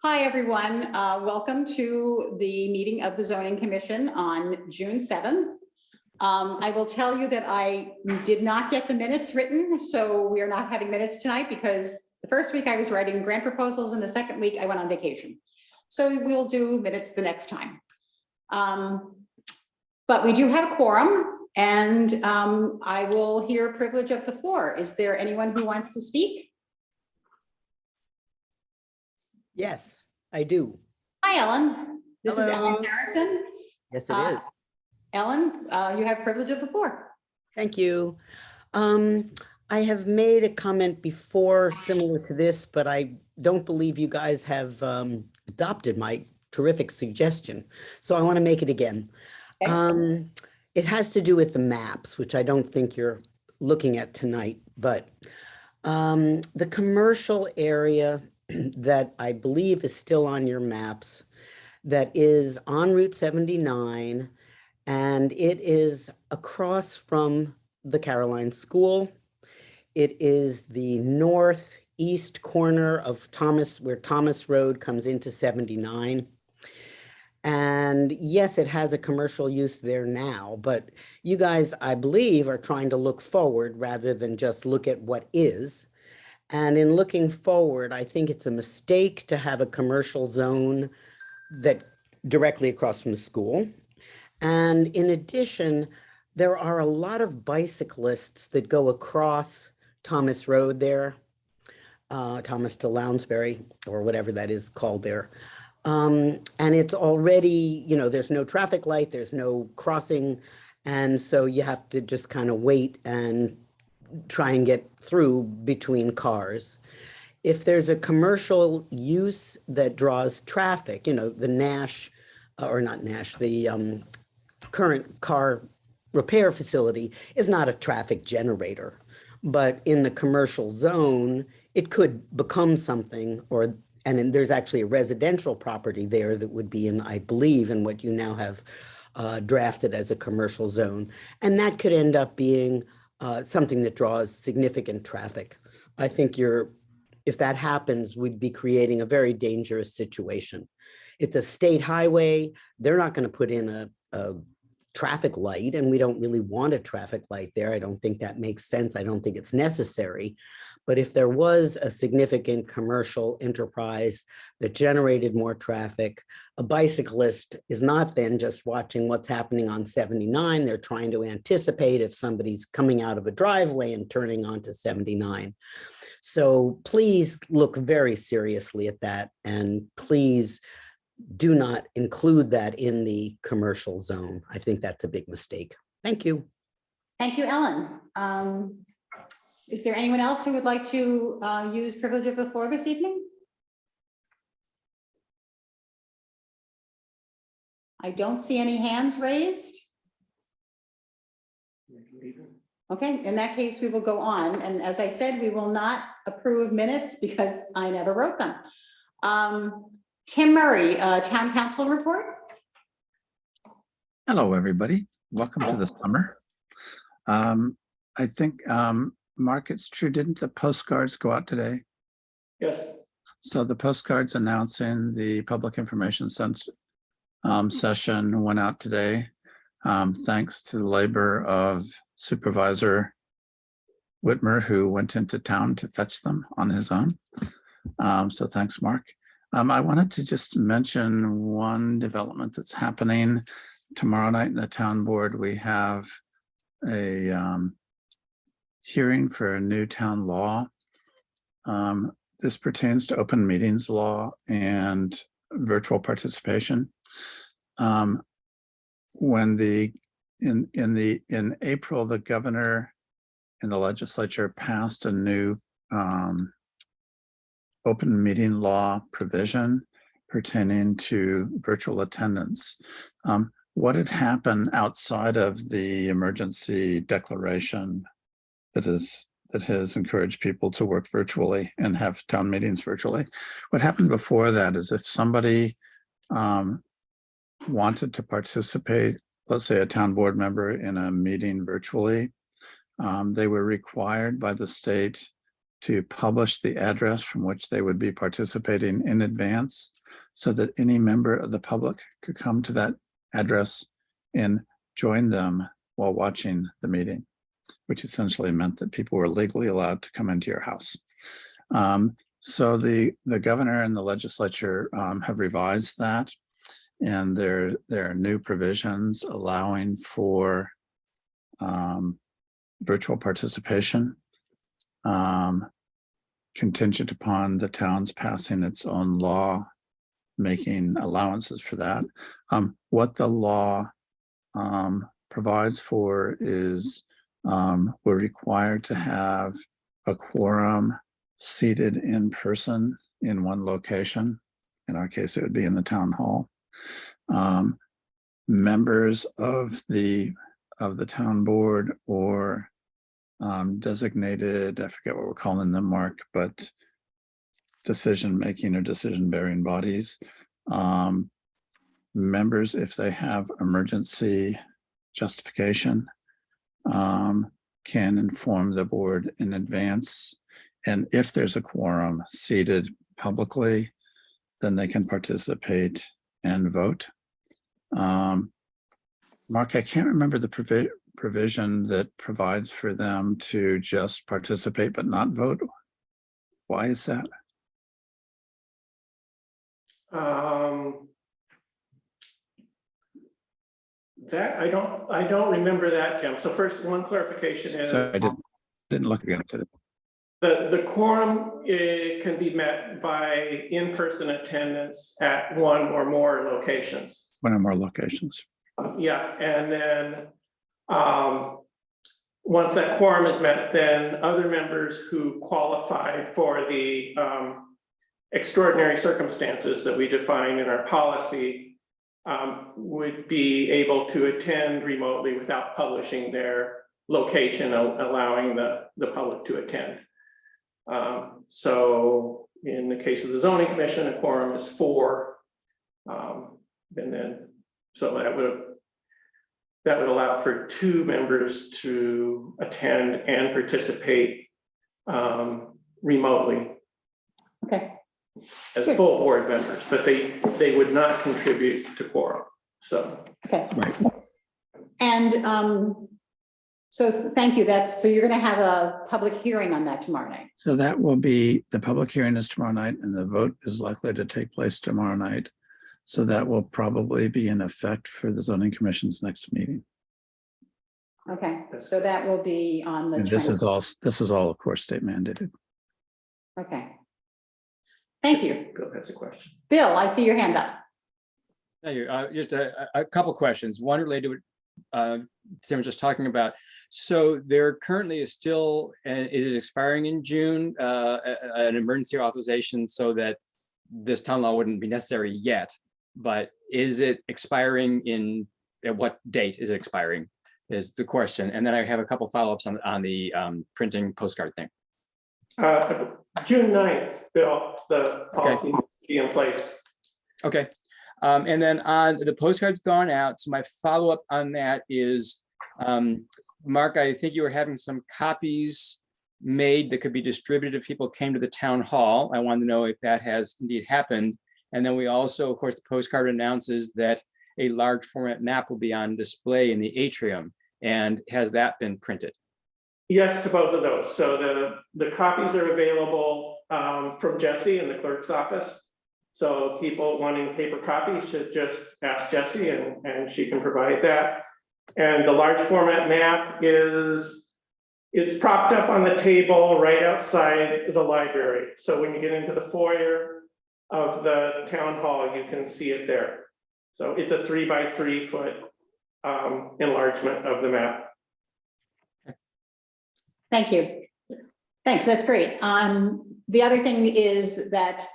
Hi, everyone. Welcome to the meeting of the Zoning Commission on June 7th. I will tell you that I did not get the minutes written, so we are not having minutes tonight because the first week I was writing grant proposals and the second week I went on vacation. So we'll do minutes the next time. But we do have a quorum and I will hear privilege of the floor. Is there anyone who wants to speak? Yes, I do. Hi, Ellen. This is Hello. Ellen Harrison. Yes, it is. Ellen, you have privilege of the floor. Thank you. I have made a comment before similar to this, but I don't believe you guys have adopted my terrific suggestion. So I want to make it again. Okay. It has to do with the maps, which I don't think you're looking at tonight, but the commercial area that I believe is still on your maps, that is on Route 79, and it is across from the Caroline School. It is the northeast corner of Thomas, where Thomas Road comes into 79. And yes, it has a commercial use there now, but you guys, I believe, are trying to look forward rather than just look at what is. And in looking forward, I think it's a mistake to have a commercial zone that directly across from the school. And in addition, there are a lot of bicyclists that go across Thomas Road there, Thomas to Lounsbury, or whatever that is called there. And it's already, there's no traffic light, there's no crossing. And so you have to just kind of wait and try and get through between cars. If there's a commercial use that draws traffic, the Nash, or not Nash, the current car repair facility is not a traffic generator, but in the commercial zone, it could become something, and there's actually a residential property there that would be in, I believe, in what you now have drafted as a commercial zone. And that could end up being something that draws significant traffic. I think if that happens, we'd be creating a very dangerous situation. It's a state highway. They're not going to put in a traffic light, and we don't really want a traffic light there. I don't think that makes sense. I don't think it's necessary. But if there was a significant commercial enterprise that generated more traffic, a bicyclist is not then just watching what's happening on 79. They're trying to anticipate if somebody's coming out of a driveway and turning onto 79. So please look very seriously at that, and please do not include that in the commercial zone. I think that's a big mistake. Thank you. Thank you, Ellen. Is there anyone else who would like to use privilege of the floor this evening? I don't see any hands raised. Okay, in that case, we will go on. And as I said, we will not approve minutes because I never wrote them. Tim Murray, Town Council report. Hello, everybody. Welcome to the summer. I think, Mark, it's true, didn't the postcards go out today? Yes. So the postcards announcing the public information session went out today. Thanks to the labor of Supervisor Whitmer, who went into town to fetch them on his own. So thanks, Mark. I wanted to just mention one development that's happening tomorrow night in the town board. We have a hearing for a new town law. This pertains to open meetings law and virtual participation. In April, the governor and the legislature passed a new open meeting law provision pertaining to virtual attendance. What had happened outside of the emergency declaration that has encouraged people to work virtually and have town meetings virtually? What happened before that is if somebody wanted to participate, let's say a town board member in a meeting virtually, they were required by the state to publish the address from which they would be participating in advance so that any member of the public could come to that address and join them while watching the meeting, which essentially meant that people were legally allowed to come into your house. So the governor and the legislature have revised that, and there are new provisions allowing for virtual participation, contingent upon the town's passing its own law, making allowances for that. What the law provides for is we're required to have a quorum seated in person in one location. In our case, it would be in the town hall. Members of the town board or designated, I forget what we're calling them, Mark, but decision-making or decision-bearing bodies. Members, if they have emergency justification, can inform the board in advance. And if there's a quorum seated publicly, then they can participate and vote. Mark, I can't remember the provision that provides for them to just participate but not vote. Why is that? That I don't remember that, Tim. So first, one clarification is So I didn't look again today. the quorum can be met by in-person attendance at one or more locations. One or more locations. Yeah, and then once that quorum is met, then other members who qualified for the extraordinary circumstances that we define in our policy would be able to attend remotely without publishing their location, allowing the public to attend. So in the case of the zoning commission, a quorum is 4. And then, so that would allow for 2 members to attend and participate remotely Okay, as Good. full board members, but they would not contribute to quorum. So okay. Right. And so thank you. So you're going to have a public hearing on that tomorrow night. So that will be, the public hearing is tomorrow night and the vote is likely to take place tomorrow night. So that will probably be in effect for the zoning commission's next meeting. Okay, so that will be on the. And this 20th. is all, of course, state mandated. Okay. Thank you. Bill has a question. Bill, I see your hand up. Thank you. Just a couple questions. One related to what Tim was just talking about. So there currently is still, is it expiring in June, an emergency authorization so that this town law wouldn't be necessary yet, but is it expiring at what date is it expiring is the question. And then I have a couple follow-ups on the printing postcard thing. June 9th, Bill, the policy needs to be in place. Okay. And then on the postcards gone out. So my follow-up on that is, Mark, I think you were having some copies made that could be distributed if people came to the town hall. I wanted to know if that has indeed happened. And then we also, of course, the postcard announces that a large format map will be on display in the atrium. And has that been printed? Yes, to both of those. So the copies are available from Jesse in the clerk's office. So people wanting paper copies should just ask Jesse and she can provide that. And the large format map it's propped up on the table right outside the library. So when you get into the foyer of the town hall, you can see it there. So it's a 3 by 3 foot enlargement of the map. Thank you. Thanks, that's great. The other thing is that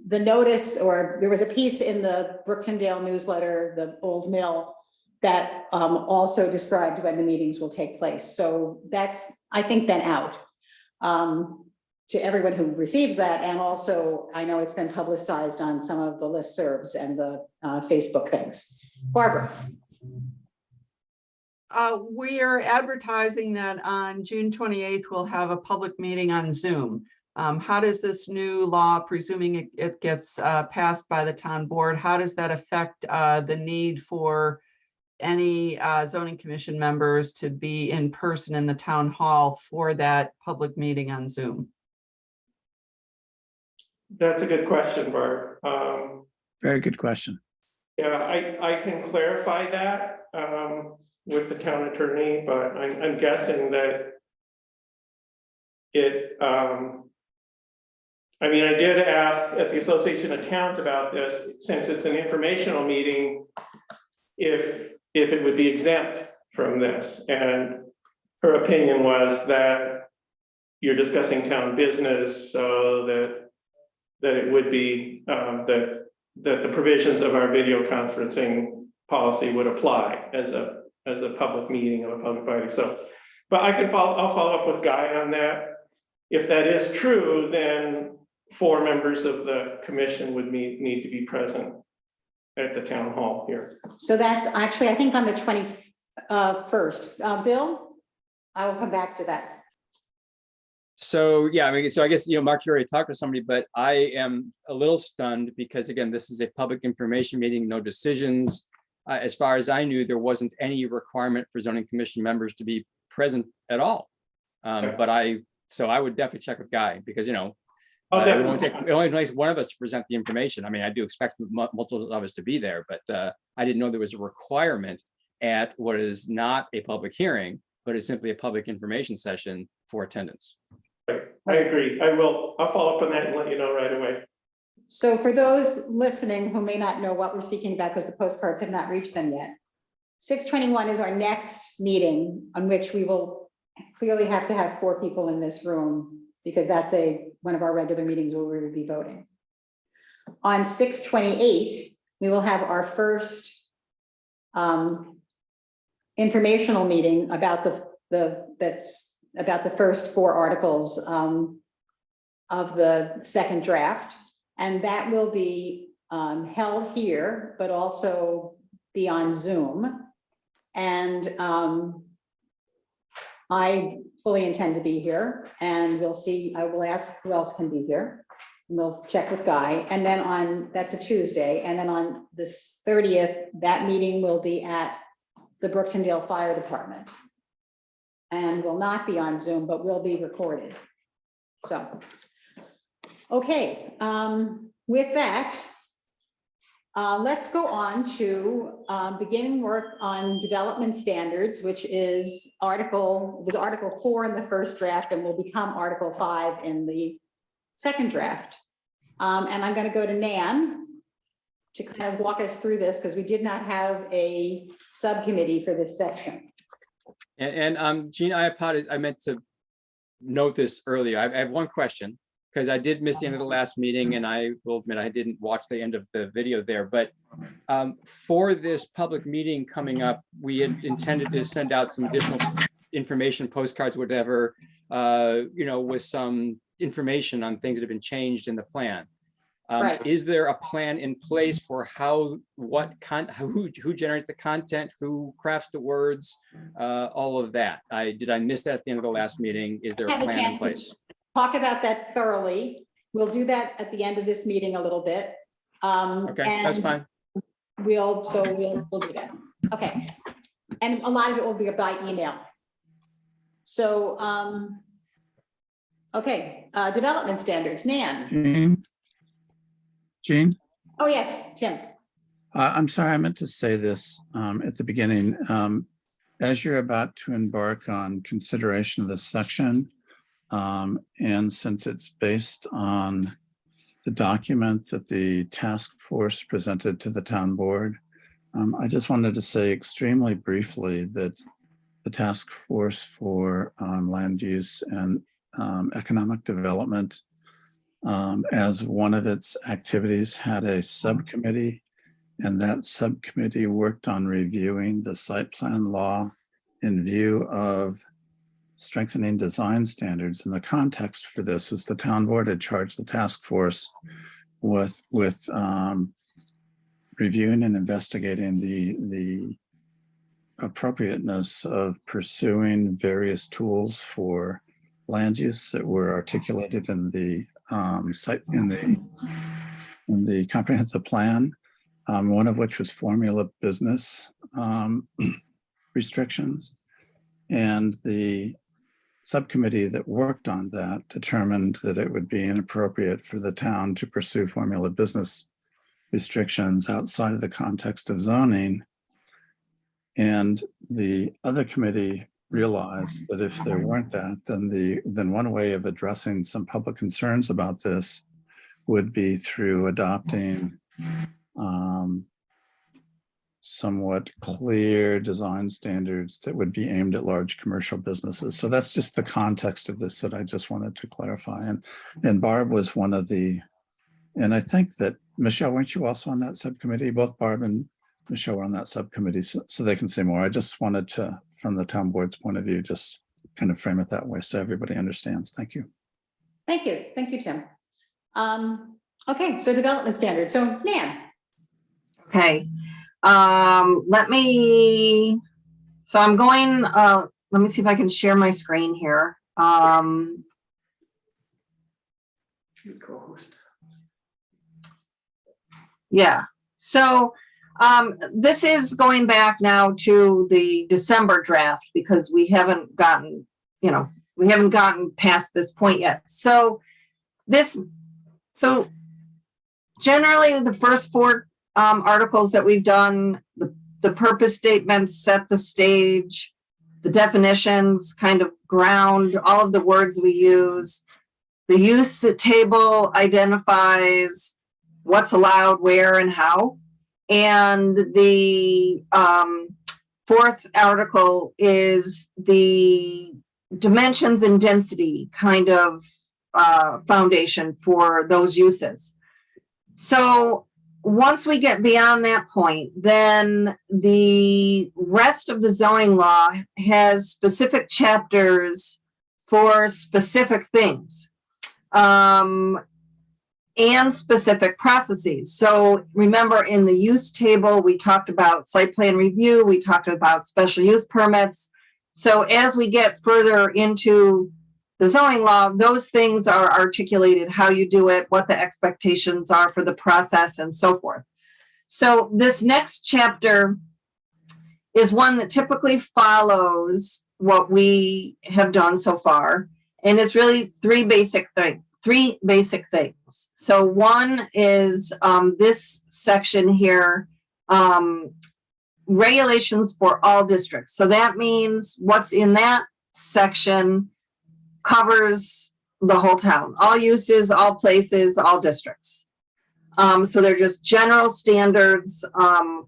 the notice, or there was a piece in the Brooksondale newsletter, the Old Mill, that also described when the meetings will take place. So that's, I think, been out to everyone who receives that. And also, I know it's been publicized on some of the listservs and the Facebook things. Barbara. We are advertising that on June 28th, we'll have a public meeting on Zoom. How does this new law, presuming it gets passed by the town board, how does that affect the need for any zoning commission members to be in person in the town hall for that public meeting on Zoom? That's a good question, Barb. Very good question. Yeah, I can clarify that with the town attorney, but I'm guessing that it, I mean, I did ask at the Association of Towns about this, since it's an informational meeting, if it would be exempt from this. And her opinion was that you're discussing town business, so that it would be, that the provisions of our video conferencing policy would apply as a public meeting of a public body. So, but I'll follow up with Guy on that. If that is true, then 4 members of the commission would need to be present at the town hall here. So that's actually, I think on the 21st. Bill, I will come back to that. So, yeah, I mean, so I guess, you know, Mark, you already talked to somebody, but I am a little stunned because again, this is a public information meeting, no decisions. As far as I knew, there wasn't any requirement for zoning commission members to be present at all. But so I would definitely check with Guy because, you know, it only takes one of us to present the information. I mean, I do expect multiple of us to be there, but I didn't know there was a requirement at what is not a public hearing, but is simply a public information session for attendance. Right. I agree. I'll follow up on that and let you know right away. So for those listening who may not know what we're speaking about because the postcards have not reached them yet, 6/21 is our next meeting on which we will clearly have to have 4 people in this room because that's one of our regular meetings where we will be voting. On 6/28, we will have our first informational meeting about the first 4 articles of the second draft. And that will be held here, but also be on Zoom. And I fully intend to be here and we'll see, I will ask who else can be here. And we'll check with Guy. And then that's a Tuesday. And then on the 30th, that meeting will be at the Brooktondale Fire Department. And will not be on Zoom, but will be recorded. So, okay, with that, let's go on to beginning work on development standards, which is Article 4 in the first draft and will become Article 5 in the second draft. And I'm going to go to Nan to kind of walk us through this because we did not have a subcommittee for this section. And Gene, I apologize. I meant to note this earlier. I have one question because I did miss the end of the last meeting and I will admit I didn't watch the end of the video there. But for this public meeting coming up, we had intended to send out some additional information, postcards, whatever, you know, with some information on things that have been changed in the plan. Right. Is there a plan in place for who generates the content, who crafts the words, all of that? Did I miss that at the end of the last meeting? Is there a plan in place? Talk about that thoroughly. We'll do that at the end of this meeting a little bit. Okay, that's fine. We'll do that. Okay. And a lot of it will be by email. So, okay, development standards, Nan. Jean? Oh, yes, Tim. I'm sorry, I meant to say this at the beginning. As you're about to embark on consideration of this section, and since it's based on the document that the task force presented to the town board, I just wanted to say extremely briefly that the task force for land use and economic development, as one of its activities, had a subcommittee, and that subcommittee worked on reviewing the site plan law in view of strengthening design standards. And the context for this is the town board had charged the task force with reviewing and investigating the appropriateness of pursuing various tools for land use that were articulated in the site, in the comprehensive plan, one of which was formula business restrictions. And the subcommittee that worked on that determined that it would be inappropriate for the town to pursue formula business restrictions outside of the context of zoning. And the other committee realized that if there weren't that, then one way of addressing some public concerns about this would be through adopting somewhat clear design standards that would be aimed at large commercial businesses. So that's just the context of this that I just wanted to clarify. And Barb was one of the, and I think that Michelle, weren't you also on that subcommittee? Both Barb and Michelle were on that subcommittee, so they can say more. I just wanted to, from the town board's point of view, just kind of frame it that way so everybody understands. Thank you. Thank you. Thank you, Tim. Okay, so development standards. So Nan. Okay, let me see if I can share my screen here. Co-host. Yeah, so this is going back now to the December draft because we haven't gotten past this point yet. So generally the first four articles that we've done, the purpose statements set the stage, the definitions kind of ground all of the words we use. The use table identifies what's allowed, where, and how. And the fourth article is the dimensions and density kind of foundation for those uses. So once we get beyond that point, then the rest of the zoning law has specific chapters for specific things and specific processes. So remember, in the use table, we talked about site plan review, we talked about special use permits. So as we get further into the zoning law, those things are articulated, how you do it, what the expectations are for the process, and so forth. So this next chapter is one that typically follows what we have done so far. And it's really three basic things. So one is this section here, regulations for all districts. So that means what's in that section covers the whole town, all uses, all places, all districts. So they're just general standards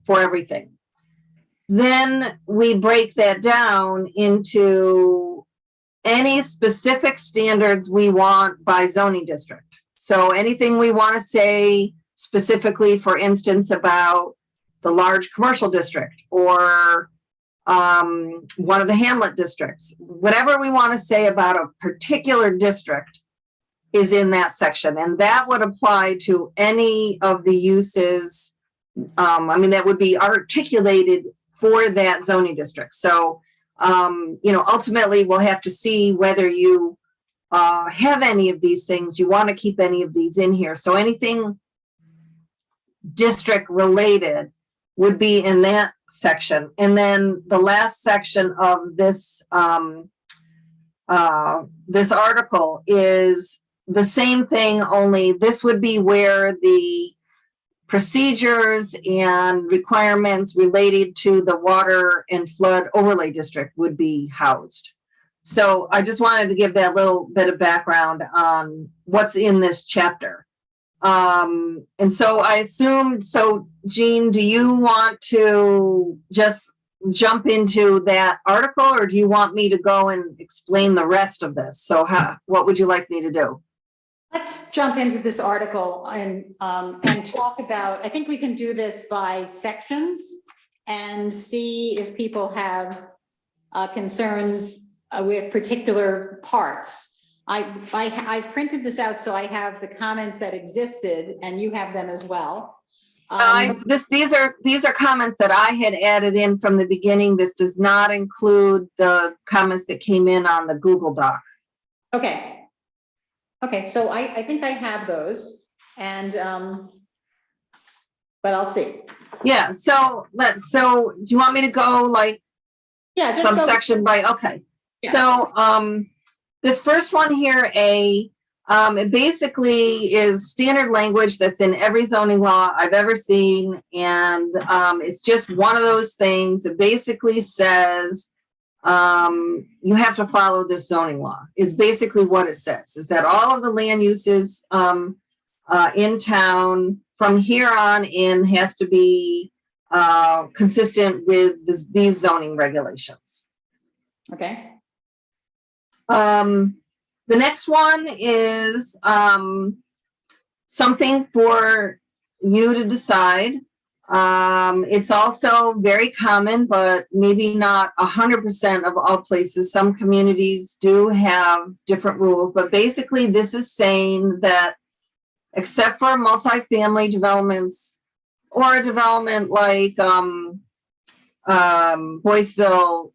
for everything. Then we break that down into any specific standards we want by zoning district. So anything we want to say specifically, for instance, about the large commercial district or one of the hamlet districts, whatever we want to say about a particular district is in that section. And that would apply to any of the uses. That would be articulated for that zoning district. So, ultimately we'll have to see whether you have any of these things. You want to keep any of these in here. So anything district related would be in that section. And then the last section of this this article is the same thing, only this would be where the procedures and requirements related to the water and flood overlay district would be housed. So I just wanted to give that little bit of background on what's in this chapter. And so I assumed, so Jean, do you want to just jump into that article, or do you want me to go and explain the rest of this? So what would you like me to do? Let's jump into this article and talk about, I think we can do this by sections and see if people have concerns with particular parts. I've printed this out, so I have the comments that existed and you have them as well. These are comments that I had added in from the beginning. This does not include the comments that came in on the Google Doc. Okay. Okay, so I think I have those and, but I'll see. Yeah, so do you want me to go like Yeah, just go. subsection by, okay. Yeah. So, this first one here, it basically is standard language that's in every zoning law I've ever seen. And, it's just one of those things. It basically says, you have to follow this zoning law is basically what it says, is that all of the land uses, in town from here on in has to be, consistent with these zoning regulations. Okay, The next one is something for you to decide. It's also very common, but maybe not 100% of all places. Some communities do have different rules, but basically this is saying that except for multifamily developments or a development like Boyceville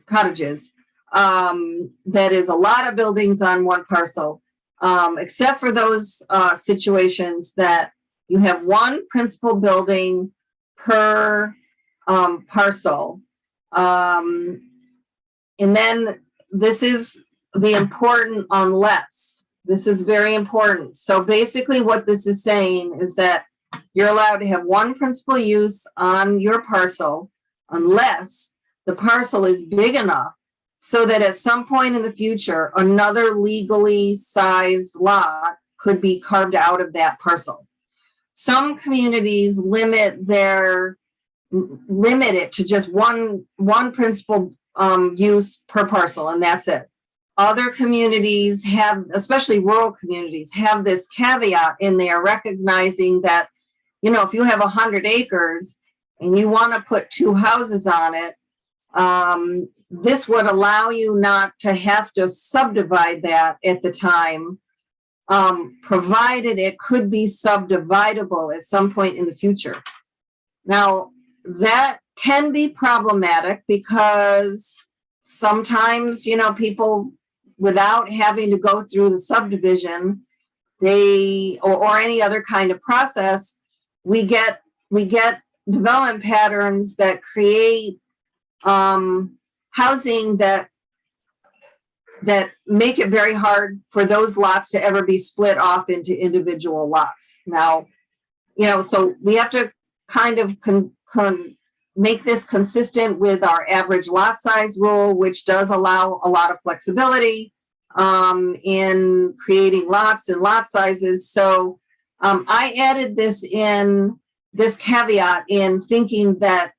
cottages, that is a lot of buildings on one parcel, except for those situations that you have one principal building per parcel. And then this is the important unless. This is very important. So basically what this is saying is that you're allowed to have one principal use on your parcel unless the parcel is big enough so that at some point in the future, another legally sized lot could be carved out of that parcel. Some communities limit it to just one principal use per parcel, and that's it. Other communities have, especially rural communities, have this caveat in there, recognizing that, you know, if you have 100 acres and you want to put 2 houses on it, this would allow you not to have to subdivide that at the time, provided it could be subdividable at some point in the future. Now, that can be problematic because sometimes, you know, people, without having to go through the subdivision, or any other kind of process, we get development patterns that create housing that make it very hard for those lots to ever be split off into individual lots. Now, you know, so we have to kind of make this consistent with our average lot size rule, which does allow a lot of flexibility in creating lots and lot sizes. So I added this caveat in thinking that,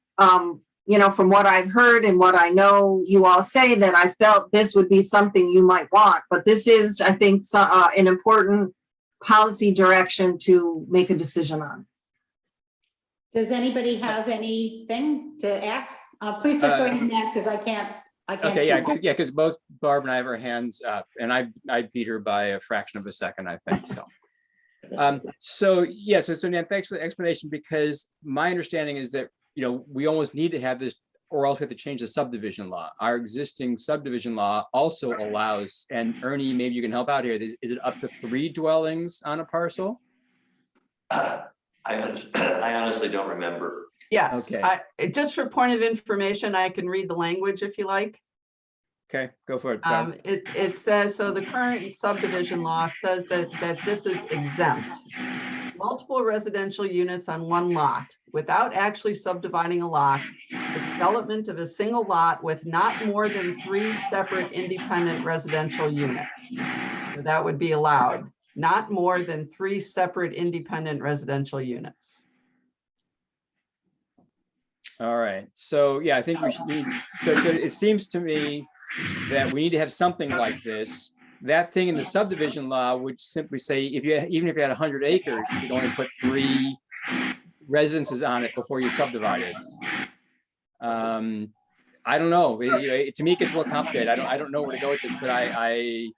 you know, from what I've heard and what I know you all say, that I felt this would be something you might want. But this is, I think, an important policy direction to make a decision on. does anybody have anything to ask? Please just go ahead and ask, because I can't. Okay, yeah, because both Barb and I have our hands up, and I beat her by a fraction of a second, I think, so. So Nan, thanks for the explanation, because my understanding is that, you know, we almost need to have this, or else we have to change the subdivision law. Our existing subdivision law also allows, and Ernie, maybe you can help out here, is it up to 3 dwellings on a parcel? I honestly don't remember. Yes, Okay. Just for point of information, I can read the language if you like. Okay, go for it. Barb. It says, so the current subdivision law says that this is exempt. Multiple residential units on one lot without actually subdividing a lot, the development of a single lot with not more than 3 separate independent residential units. So that would be allowed, not more than 3 separate independent residential units. All right, so yeah, I think we should need, so it seems to me that we need to have something like this. That thing in the subdivision law would simply say, even if you had 100 acres, you could only put 3 residences on it before you subdivide it. I don't know, to me it gets a little complicated. I don't know where to go with this, but I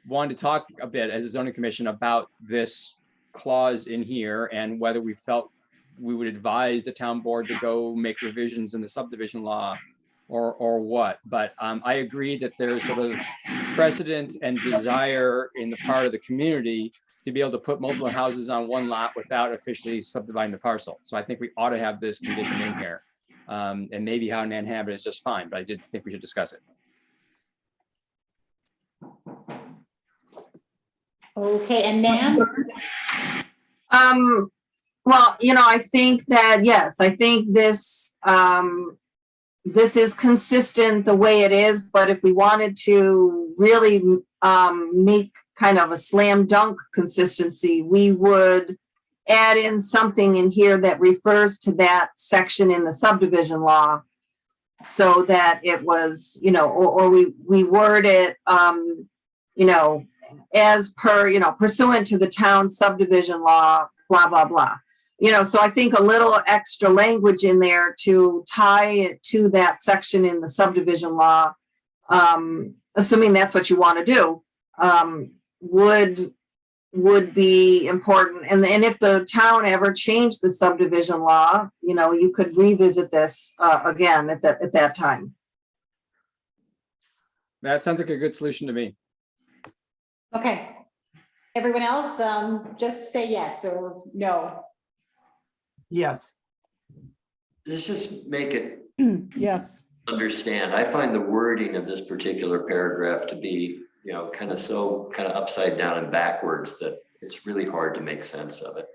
wanted to talk a bit as a zoning commission about this clause in here and whether we felt we would advise the town board to go make revisions in the subdivision law or what, but I agree that there's sort of precedent and desire in the part of the community to be able to put multiple houses on one lot without officially subdividing the parcel. So I think we ought to have this condition in here. And maybe how Nan have it is just fine, but I did think we should discuss it. Okay, and Nan? Well, I think that, yes, I think this, this is consistent the way it is, but if we wanted to really, make kind of a slam dunk consistency, we would add in something in here that refers to that section in the subdivision law. So that it was, or we word it, as per, pursuant to the town subdivision law, blah, blah, blah. So I think a little extra language in there to tie it to that section in the subdivision law, assuming that's what you want to do, would be important. And if the town ever changed the subdivision law, you could revisit this again at that time. That sounds like a good solution to me. Okay. Everyone else, just say yes or no. Yes. Let's just make it Yes. understand. I find the wording of this particular paragraph to be, kind of upside down and backwards that it's really hard to make sense of it.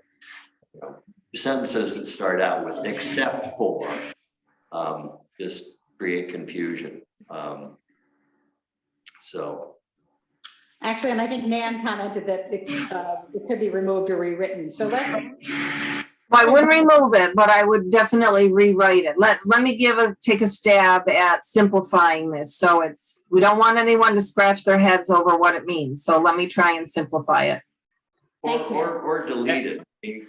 The sentences that start out with except for just create confusion. So. Actually, and I think Nan commented that it could be removed or rewritten. So let's. Well, I wouldn't remove it, but I would definitely rewrite it. Let me take a stab at simplifying this. So we don't want anyone to scratch their heads over what it means. So let me try and simplify it. Thanks, Nan. Or delete it,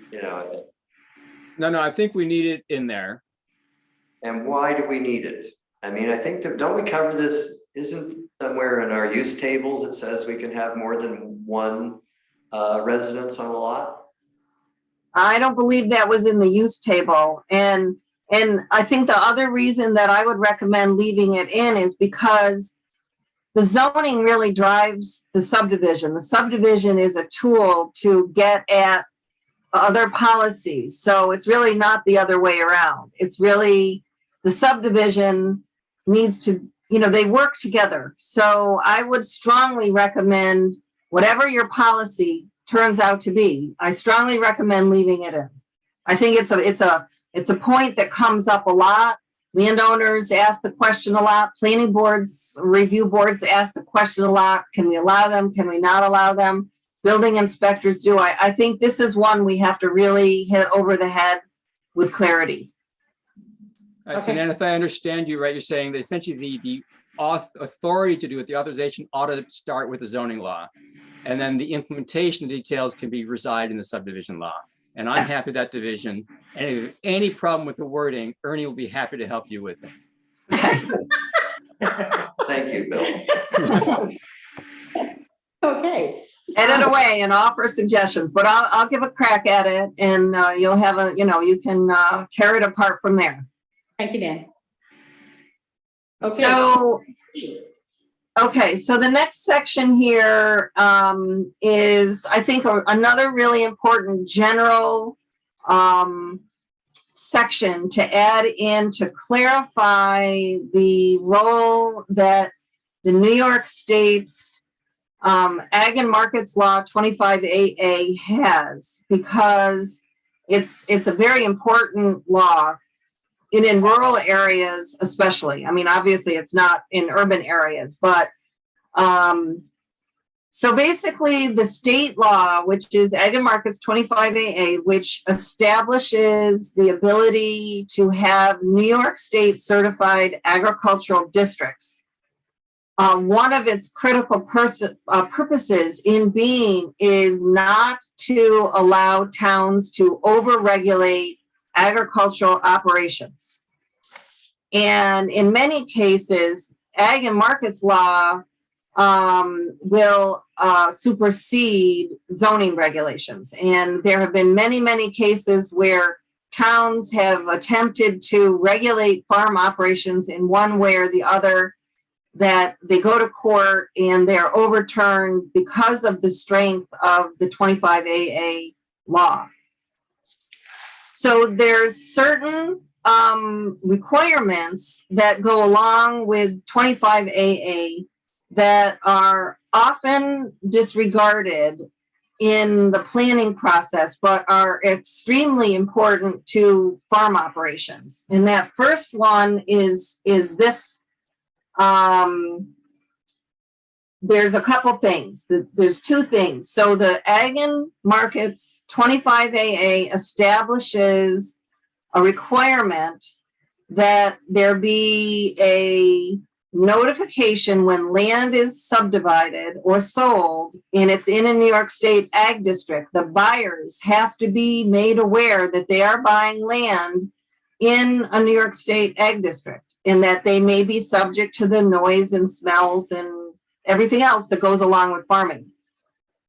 No, I think we need it in there. And why do we need it? I mean, I think that, don't we cover this? Isn't somewhere in our use tables, it says we can have more than one residence on a lot? I don't believe that was in the use table. And I think the other reason that I would recommend leaving it in is because the zoning really drives the subdivision. The subdivision is a tool to get at other policies. So it's really not the other way around. It's really the subdivision needs to, they work together. So I would strongly recommend whatever your policy turns out to be, I strongly recommend leaving it in. I think it's a point that comes up a lot. Landowners ask the question a lot. Planning boards, review boards ask the question a lot. Can we allow them? Can we not allow them? Building inspectors do. I think this is one we have to really hit over the head with clarity. All right, so Nan, if I understand you right, you're saying that essentially the authority to do it, the authorization ought to start with the zoning law. And then the implementation details can be reside in the subdivision law. And I'm Yes. happy with that division. And if you have any problem with the wording, Ernie will be happy to help you with it. Thank you, Bill. Okay. Edit away and offer suggestions, but I'll give a crack at it, and you'll have you can tear it apart from there. Thank you, Nan. Okay. So the next section here is, I think, another really important general section to add in to clarify the role that the New York State's Ag and Markets Law 25AA has, because it's a very important law. And in rural areas, especially. I mean, obviously, it's not in urban areas, but so basically, the state law, which is Ag and Markets 25AA, which establishes the ability to have New York State certified agricultural districts. One of its critical purposes in being is not to allow towns to overregulate agricultural operations. And in many cases, Ag and Markets Law will supersede zoning regulations. And there have been many, many cases where towns have attempted to regulate farm operations in one way or the other, that they go to court and they're overturned because of the strength of the 25 AA law. So there's certain requirements that go along with 25 AA that are often disregarded in the planning process, but are extremely important to farm operations. And that first one is this. There's a couple things. There's two things. So the Ag and Markets 25 AA establishes a requirement that there be a notification when land is subdivided or sold and it's in a New York State Ag District. The buyers have to be made aware that they are buying land in a New York State Ag District, and that they may be subject to the noise and smells and everything else that goes along with farming.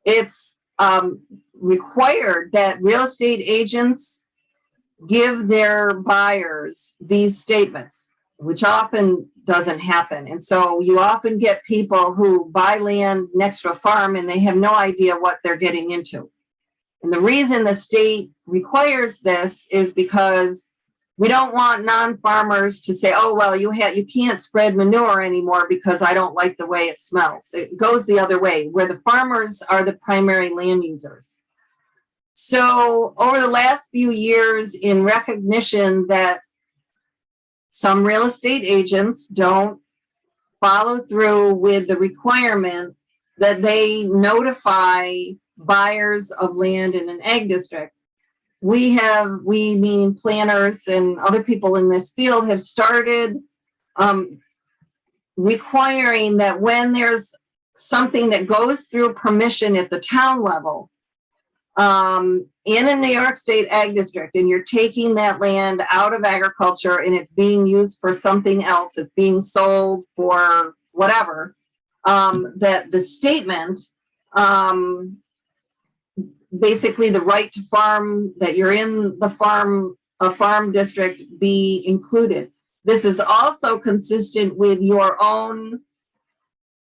It's required that real estate agents give their buyers these statements, which often doesn't happen. And so you often get people who buy land next to a farm and they have no idea what they're getting into. And the reason the state requires this is because we don't want non-farmers to say, oh, well, you can't spread manure anymore because I don't like the way it smells. It goes the other way, where the farmers are the primary land users. So over the last few years, in recognition that some real estate agents don't follow through with the requirement that they notify buyers of land in an ag district, we mean planners and other people in this field have started requiring that when there's something that goes through permission at the town level in a New York State Ag District, and you're taking that land out of agriculture and it's being used for something else, it's being sold for whatever, that the statement, basically the right to farm, that you're in the farm district, be included. This is also consistent with your own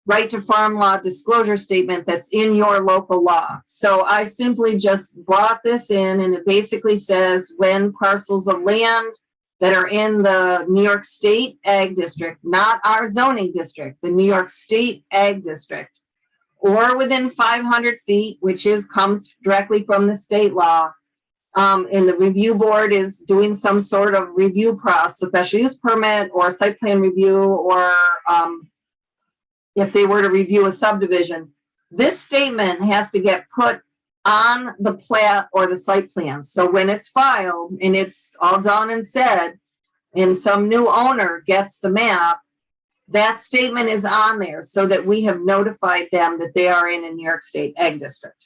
right to farm law disclosure statement that's in your local law. So I simply just brought this in, and it basically says when parcels of land that are in the New York State Ag District, not our zoning district, the New York State Ag District, or within 500 feet, which comes directly from the state law, and the review board is doing some sort of review process, special use permit or site plan review, or if they were to review a subdivision, this statement has to get put on the plat or the site plan. So when it's filed and it's all done and said, and some new owner gets the map, that statement is on there so that we have notified them that they are in a New York State Ag District.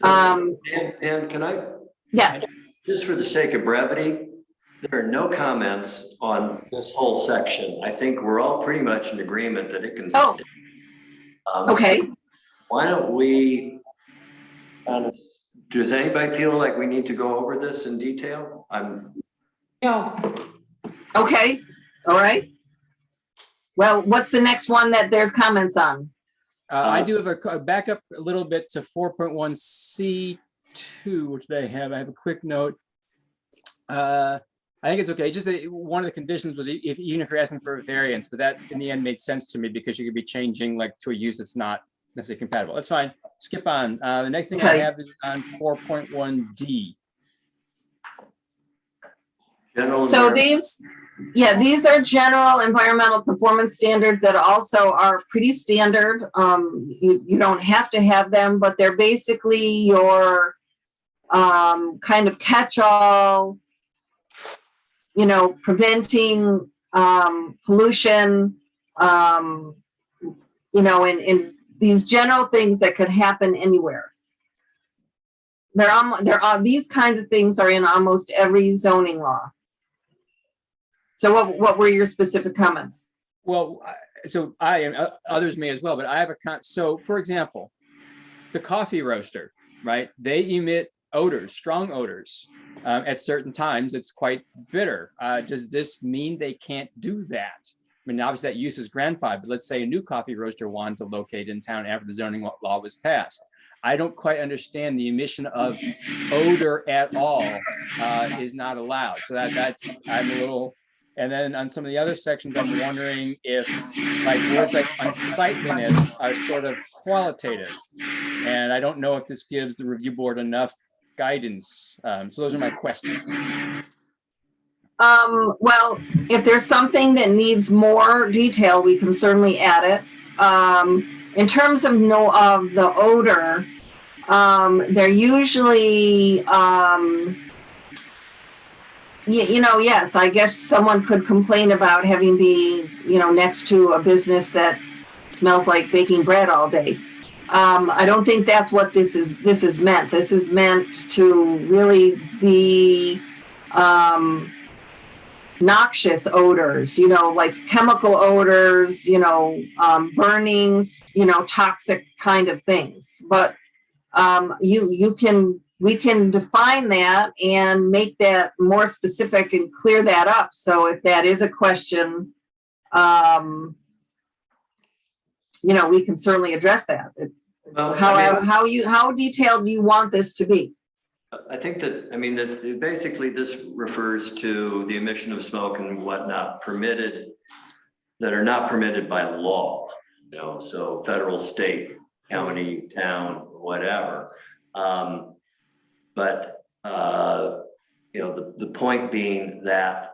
And can I? Yes. Just for the sake of brevity, there are no comments on this whole section. I think we're all pretty much in agreement that it can Oh. stay. Okay. So why don't we, does anybody feel like we need to go over this in detail? No, Okay. All right. Well, what's the next one that there's comments on? I do have a backup a little bit to 4.1C2, which I have a quick note. I think it's okay. Just that one of the conditions was even if you're asking for a variance, but that in the end made sense to me because you could be changing like to a use that's not necessarily compatible. That's fine. Skip on. The next thing I have is on 4.1D. So these are general environmental performance standards that also are pretty standard. You don't have to have them, but they're basically your kind of catch-all, preventing pollution, and these general things that could happen anywhere. These kinds of things are in almost every zoning law. So what were your specific comments? Well, so I and others may as well, but I have so for example, the coffee roaster, right? They emit odors, strong odors. At certain times, it's quite bitter. Does this mean they can't do that? I mean, obviously that use is grandfathered, but let's say a new coffee roaster wanted to locate in town after the zoning law was passed. I don't quite understand the emission of odor at all is not allowed. So I'm a little, and then on some of the other sections, I'm wondering if like words like unsightliness are sort of qualitative. And I don't know if this gives the review board enough guidance. So those are my questions. Well, if there's something that needs more detail, we can certainly add it. In terms of the odor, they're usually, yes, I guess someone could complain about having be, next to a business that smells like baking bread all day. I don't think that's what this is meant. This is meant to really be, noxious odors, like chemical odors, burnings, toxic kind of things. But we can define that and make that more specific and clear that up. So if that is a question, we can certainly address that. Well, How detailed do you want this to be? I think that, basically this refers to the emission of smoke and whatnot that are not permitted by law, so federal, state, county, town, whatever. But the point being that,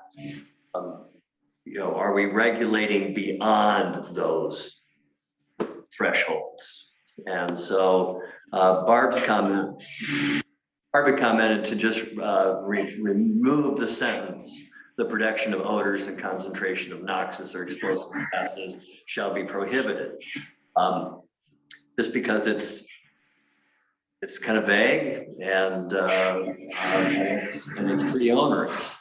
are we regulating beyond those thresholds? And so Barb commented to just remove the sentence, the production of odors and concentration of noxious or explosive gases shall be prohibited. Just because it's kind of vague and it's pretty onerous.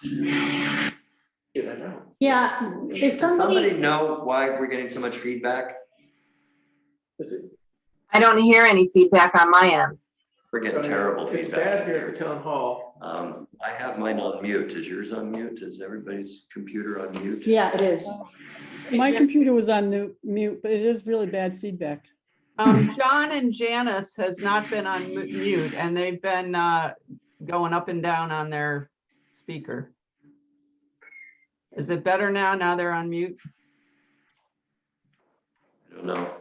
Yeah, Does somebody know why we're getting so much feedback? I don't hear any feedback on my end. We're getting terrible feedback. It's bad here at the town hall. I have mine on mute. Is yours on mute? Is everybody's computer on mute? Yeah, it is. My computer was on mute, but it is really bad feedback. John and Janice has not been on mute, and they've been going up and down on their speaker. Is it better now? Now they're on mute? I don't know.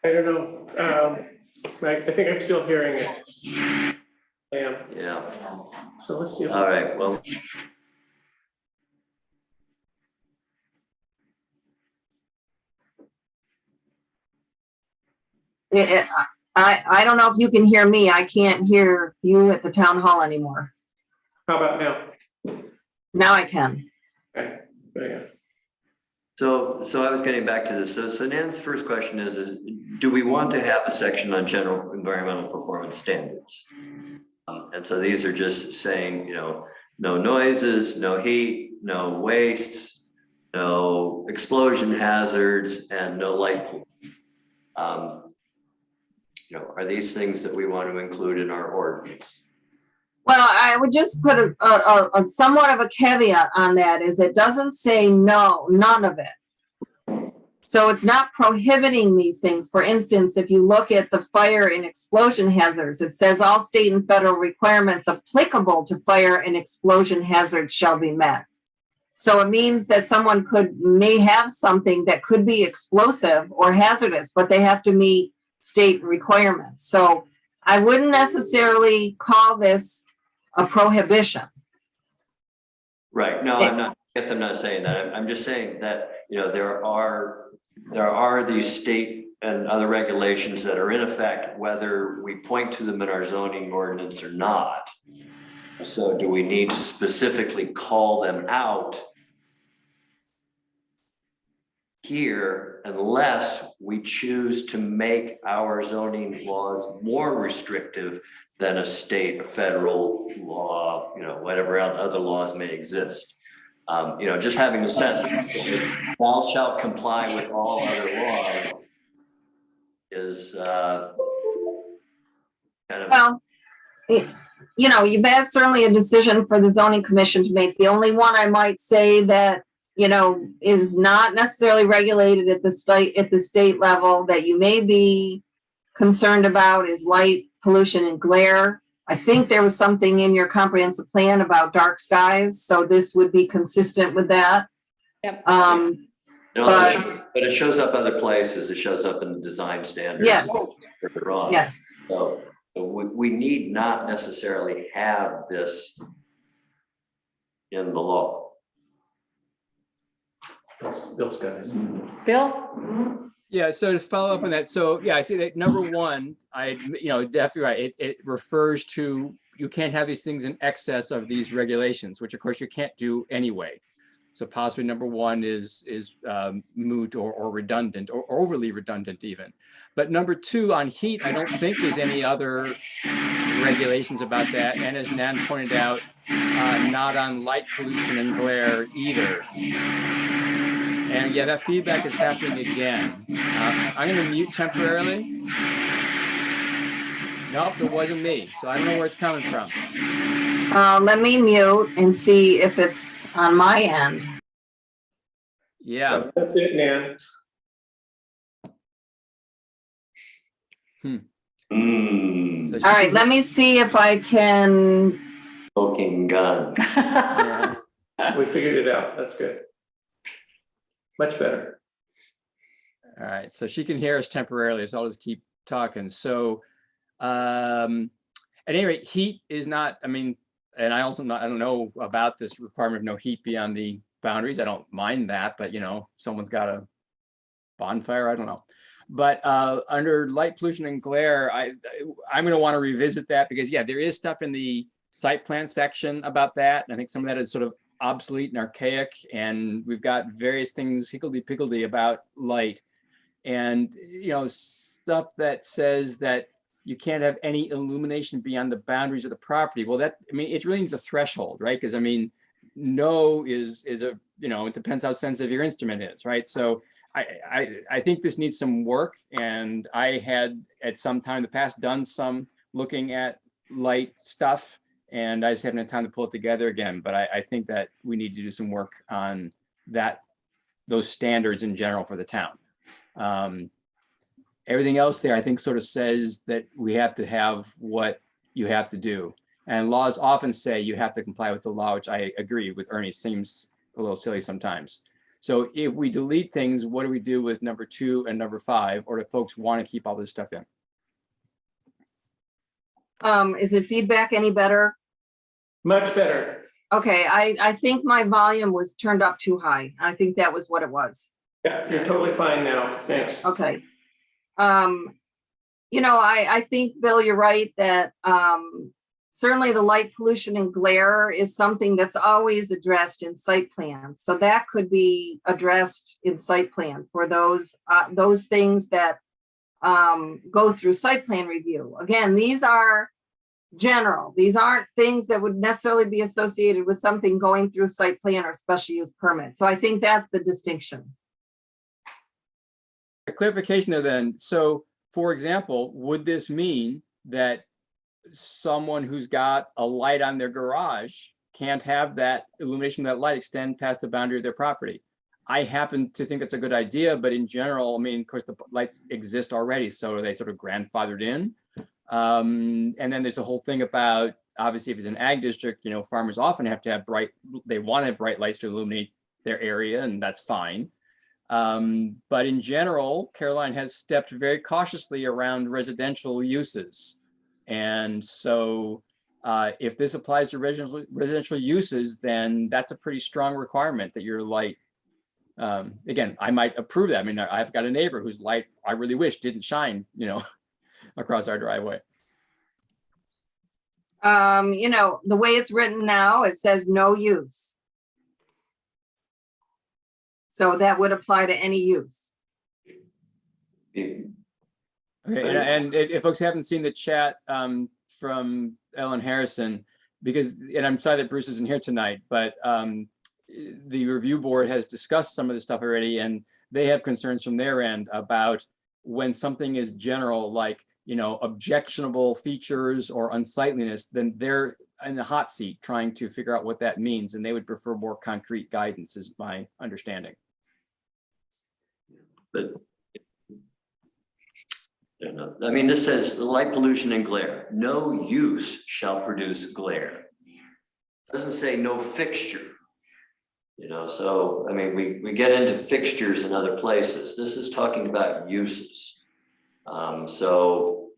I don't know. I think I'm still hearing it. I am. Yeah. So let's see. All right. Well. I don't know if you can hear me. I can't hear you at the town hall anymore. How about now? Now I can. Okay. There you go. So I was getting back to this. So Nan's first question is do we want to have a section on general environmental performance standards? And so these are just saying, no noises, no heat, no wastes, no explosion hazards, and no light pollution. Are these things that we want to include in our ordinance? Well, I would just put a somewhat of a caveat on that, is it doesn't say no, none of it. So it's not prohibiting these things. For instance, if you look at the fire and explosion hazards, it says all state and federal requirements applicable to fire and explosion hazards shall be met. So it means that someone may have something that could be explosive or hazardous, but they have to meet state requirements. So I wouldn't necessarily call this a prohibition. Right. No, I'm not. I guess I'm not saying that. I'm just saying that, there are these state and other regulations that are in effect, whether we point to them in our zoning ordinance or not. So do we need to specifically call them out here unless we choose to make our zoning laws more restrictive than a state or federal law, whatever other laws may exist? Just having a sentence that says, thou shalt comply with all other laws is kind of. Well, that's certainly a decision for the zoning commission to make. The only one I might say that, is not necessarily regulated at the state level that you may be concerned about is light pollution and glare. I think there was something in your comprehensive plan about dark skies, so this would be consistent with that. Yep. It also shows, but it shows up other places. It shows up in the design standards. Yes. Further on. Yes. So we need not necessarily have this in the law. Bill Scott. Bill? Yeah, so to follow up on that, so yeah, I see that number one, definitely right. It refers to, you can't have these things in excess of these regulations, which of course you can't do anyway. So possibly number one is moot or redundant or overly redundant even. But number two on heat, I don't think there's any other regulations about that. And as Nan pointed out, not on light pollution and glare either. And yeah, that feedback is happening again. I'm going to mute temporarily. Nope, it wasn't me. So I don't know where it's coming from. Let me mute and see if it's on my end. Yeah. That's it, Nan. So she All right, can- let me see if I can. Smoking gun. yeah. We figured it out. That's good. Much better. All right, so she can hear us temporarily, so I'll just keep talking. So at any rate, heat is not, and I don't know about this requirement of no heat beyond the boundaries. I don't mind that, but someone's got a bonfire, I don't know. But under light pollution and glare, I'm going to want to revisit that because yeah, there is stuff in the site plan section about that. And I think some of that is sort of obsolete and archaic, and we've got various things higgledy-piggledy about light, and stuff that says that you can't have any illumination beyond the boundaries of the property. Well, it really needs a threshold, right? Because no is a it depends how sensitive your instrument is, right? So I think this needs some work, and I had at some time in the past done some looking at light stuff, and I just haven't had time to pull it together again. But I think that we need to do some work on those standards in general for the town. Everything else there, I think, sort of says that we have to have what you have to do. And laws often say you have to comply with the law, which I agree with Ernie, seems a little silly sometimes. So if we delete things, what do we do with number 2 and number 5? Or do folks want to keep all this stuff in? Is the feedback any better? Much better. Okay, I think my volume was turned up too high. I think that was what it was. Yeah, you're totally fine now. Thanks. Okay. I think, Bill, you're right that certainly the light pollution and glare is something that's always addressed in site plan. So that could be addressed in site plan for those things that go through site plan review. Again, these are general. These aren't things that would necessarily be associated with something going through site plan or special use permit. So I think that's the distinction. A clarification there then. So for example, would this mean that someone who's got a light on their garage can't have that illumination of that light extend past the boundary of their property? I happen to think that's a good idea, but in general, of course, the lights exist already, so they sort of grandfathered in. And then there's a whole thing about, obviously, if it's an ag district, farmers often have to have they want to have bright lights to illuminate their area, and that's fine. But in general, Caroline has stepped very cautiously around residential uses. And so if this applies to residential uses, then that's a pretty strong requirement that your light, again, I might approve that. I've got a neighbor whose light I really wish didn't shine, across our driveway. The way it's written now, it says no use. So that would apply to any use. Okay, and if folks haven't seen the chat from Ellen Harrison, and I'm sorry that Bruce isn't here tonight, but the review board has discussed some of this stuff already, and they have concerns from their end about when something is general, like objectionable features or unsightliness, then they're in the hot seat trying to figure out what that means, and they would prefer more concrete guidance, is my understanding. But I mean, this says light pollution and glare. No use shall produce glare. Doesn't say no fixture. So I mean, we get into fixtures in other places. This is talking about uses. So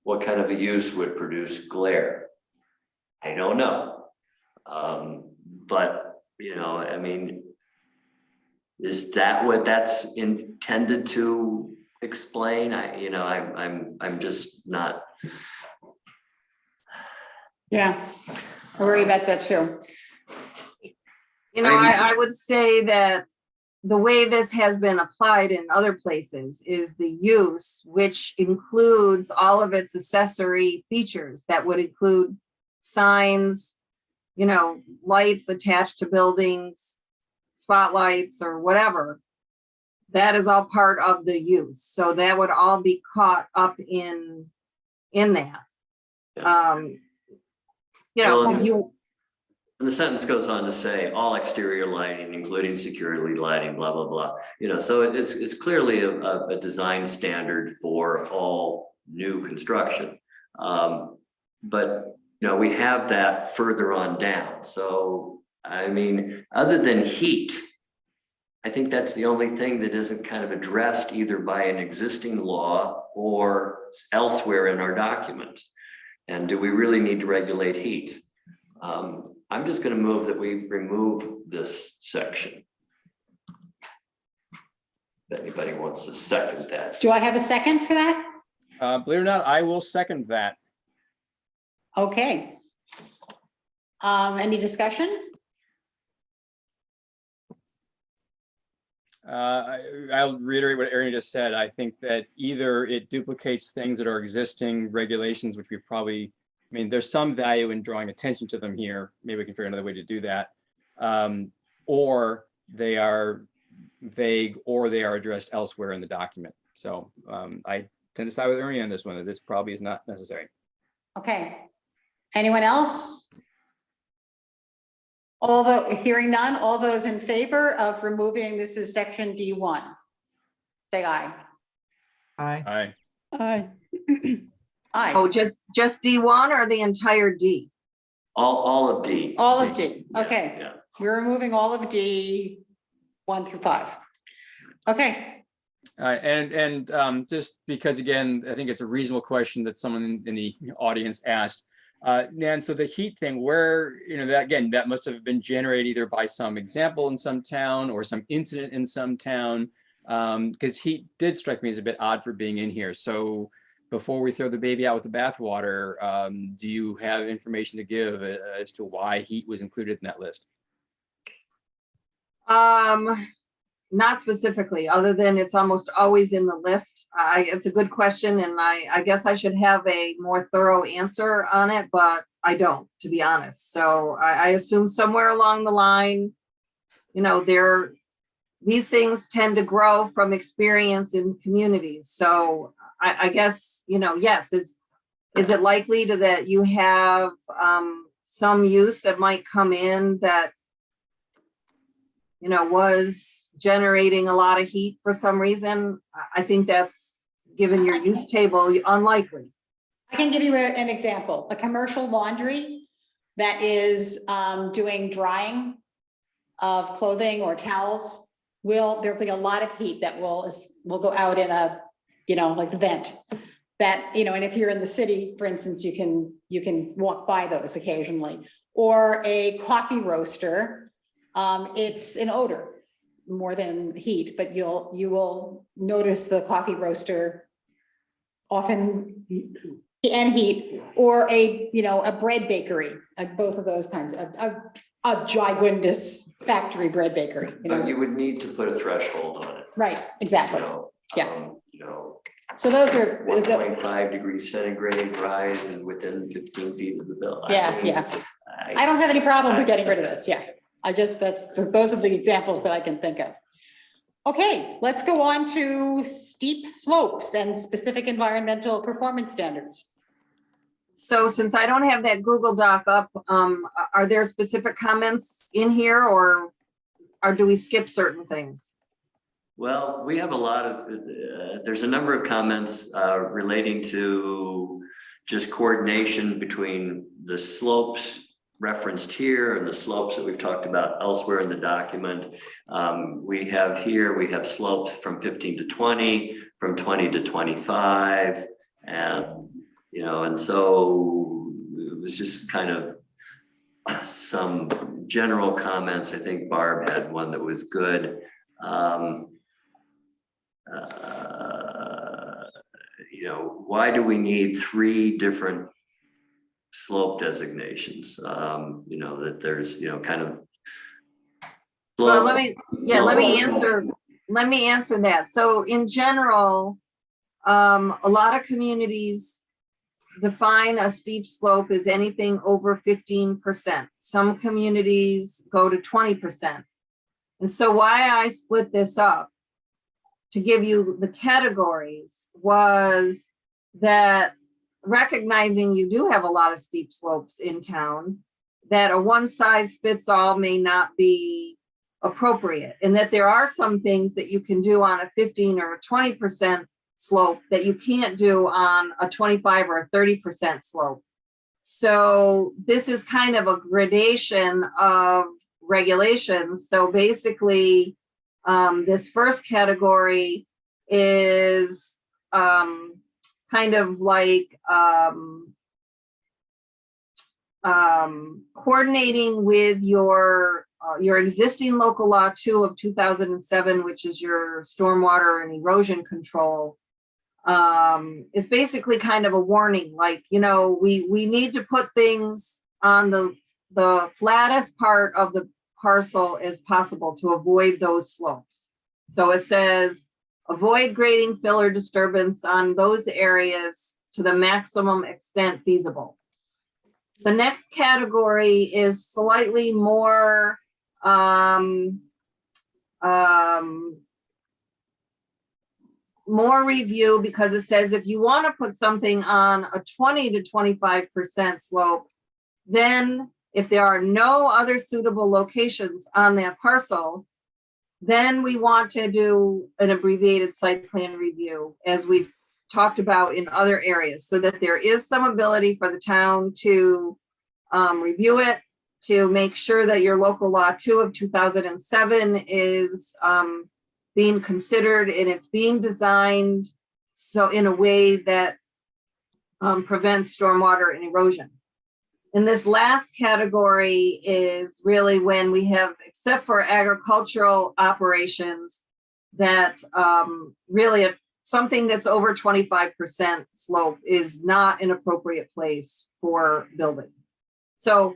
what kind of a use would produce glare? I don't know. But I mean, is that what that's intended to explain? I'm just not. Yeah, I worry about that too. I would say that the way this has been applied in other places is the use, which includes all of its accessory features. That would include signs, lights attached to buildings, spotlights or whatever. That is all part of the use. So that would all be caught up in that. If you. And the sentence goes on to say all exterior lighting, including security lighting, blah, blah, blah. So it's clearly a design standard for all new construction. But, we have that further on down. So, I mean, other than heat, I think that's the only thing that isn't kind of addressed either by an existing law or elsewhere in our document. And do we really need to regulate heat? I'm just going to move that we remove this section. If anybody wants to second that. Do I have a second for that? Believe it or not, I will second that. Okay. Any discussion? I'll reiterate what Erin just said. I think that either it duplicates things that are existing regulations, which we probably, there's some value in drawing attention to them here. Maybe we can figure out another way to do that. Or they are vague, or they are addressed elsewhere in the document. So I tend to side with Ernie on this one, that this probably is not necessary. Okay. Anyone else? Hearing none, all those in favor of removing, this is section D1. Say aye. Aye. Aye. Aye. Oh, just D1 or the entire D? All of D. All of D. Okay. Yeah. We're removing all of D 1 through 5. Okay. All right, and just because, again, I think it's a reasonable question that someone in the audience asked. Nan, so the heat thing, where, that must have been generated either by some example in some town or some incident in some town, because heat did strike me as a bit odd for being in here. So before we throw the baby out with the bathwater, do you have information to give as to why heat was included in that list? Not specifically, other than it's almost always in the list. It's a good question, and I guess I should have a more thorough answer on it, but I don't, to be honest. So I assume somewhere along the line, these things tend to grow from experience in communities. So I guess, yes, is it likely that you have some use that might come in that, was generating a lot of heat for some reason? I think that's, given your use table, unlikely. I can give you an example. A commercial laundry that is doing drying of clothing or towels, there'll be a lot of heat that will go out in a, like the vent. That, and if you're in the city, for instance, you can walk by those occasionally. Or a coffee roaster, it's an odor more than heat, but you will notice the coffee roaster often and heat, or a bread bakery, both of those kinds of a gigundous factory bread bakery. But you would need to put a threshold on it. Right, exactly. Yeah. So those are 1.5 degrees centigrade rise and within 15 feet of the building. Yeah. I don't have any problem with getting rid of this. Yeah. Those are the examples that I can think of. Okay, let's go on to steep slopes and specific environmental performance standards. So since I don't have that Google Doc up, are there specific comments in here or do we skip certain things? Well, we have a lot of, there's a number of comments relating to just coordination between the slopes referenced here and the slopes that we've talked about elsewhere in the document. We have slopes from 15 to 20, from 20 to 25, and and so it was just kind of some general comments. I think Barb had one that was good. Why do we need 3 different slope designations? That there's, kind of. Well, let me answer that. So in general, a lot of communities define a steep slope as anything over 15%. Some communities go to 20%. And so why I split this up to give you the categories was that recognizing you do have a lot of steep slopes in town, that a one size fits all may not be appropriate, and that there are some things that you can do on a 15 or a 20% slope that you can't do on a 25 or a 30% slope. So this is kind of a gradation of regulations. So basically, this first category is kind of like coordinating with your existing local law 2 of 2007, which is your stormwater and erosion control. It's basically kind of a warning, like, we need to put things on the flattest part of the parcel as possible to avoid those slopes. So it says, avoid grading, fill, or disturbance on those areas to the maximum extent feasible. The next category is slightly more more review, because it says if you want to put something on a 20 to 25% slope, then if there are no other suitable locations on that parcel, then we want to do an abbreviated site plan review, as we've talked about in other areas, so that there is some ability for the town to review it, to make sure that your local law 2 of 2007 is being considered, and it's being designed so in a way that prevents stormwater and erosion. And this last category is really when we have, except for agricultural operations, that really something that's over 25% slope is not an appropriate place for building. So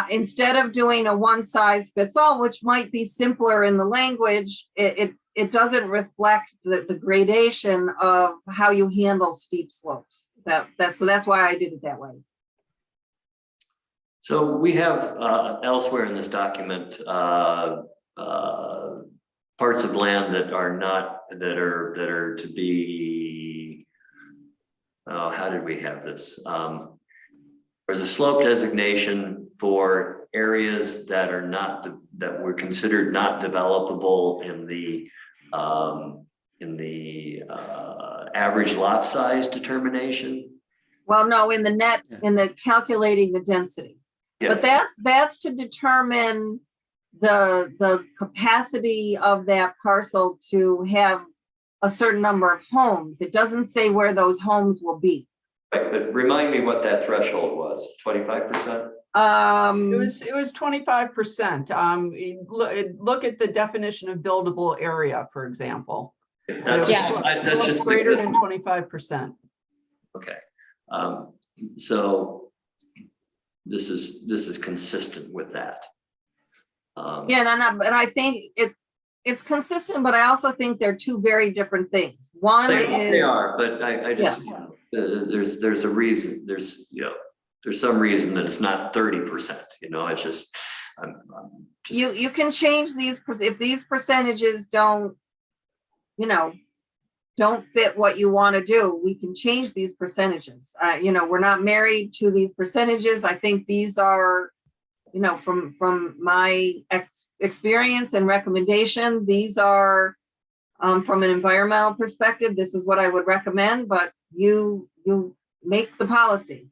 instead of doing a one size fits all, which might be simpler in the language, it doesn't reflect the gradation of how you handle steep slopes. So that's why I did it that way. So we have elsewhere in this document parts of land that are not, that are to be, how did we have this? There's a slope designation for areas that are not, that were considered not developable in the average lot size determination. Well, no, in the calculating the density. Yes. But that's to determine the capacity of that parcel to have a certain number of homes. It doesn't say where those homes will be. Right, but remind me what that threshold was, 25%? It was 25%. Look at the definition of buildable area, for example. That's, Yeah. that's just Greater than 25%. Okay. So this is consistent with that. Yeah, and I think it's consistent, but I also think they're two very different things. One They is, are, but I just, there's a reason, there's some reason that it's not 30%, it's just, I'm just. you can change these, if these percentages don't you know, don't fit what you want to do, we can change these percentages. You know, we're not married to these percentages. I think these are, you know, from my experience and recommendation, these are, from an environmental perspective, this is what I would recommend, but you make the policy.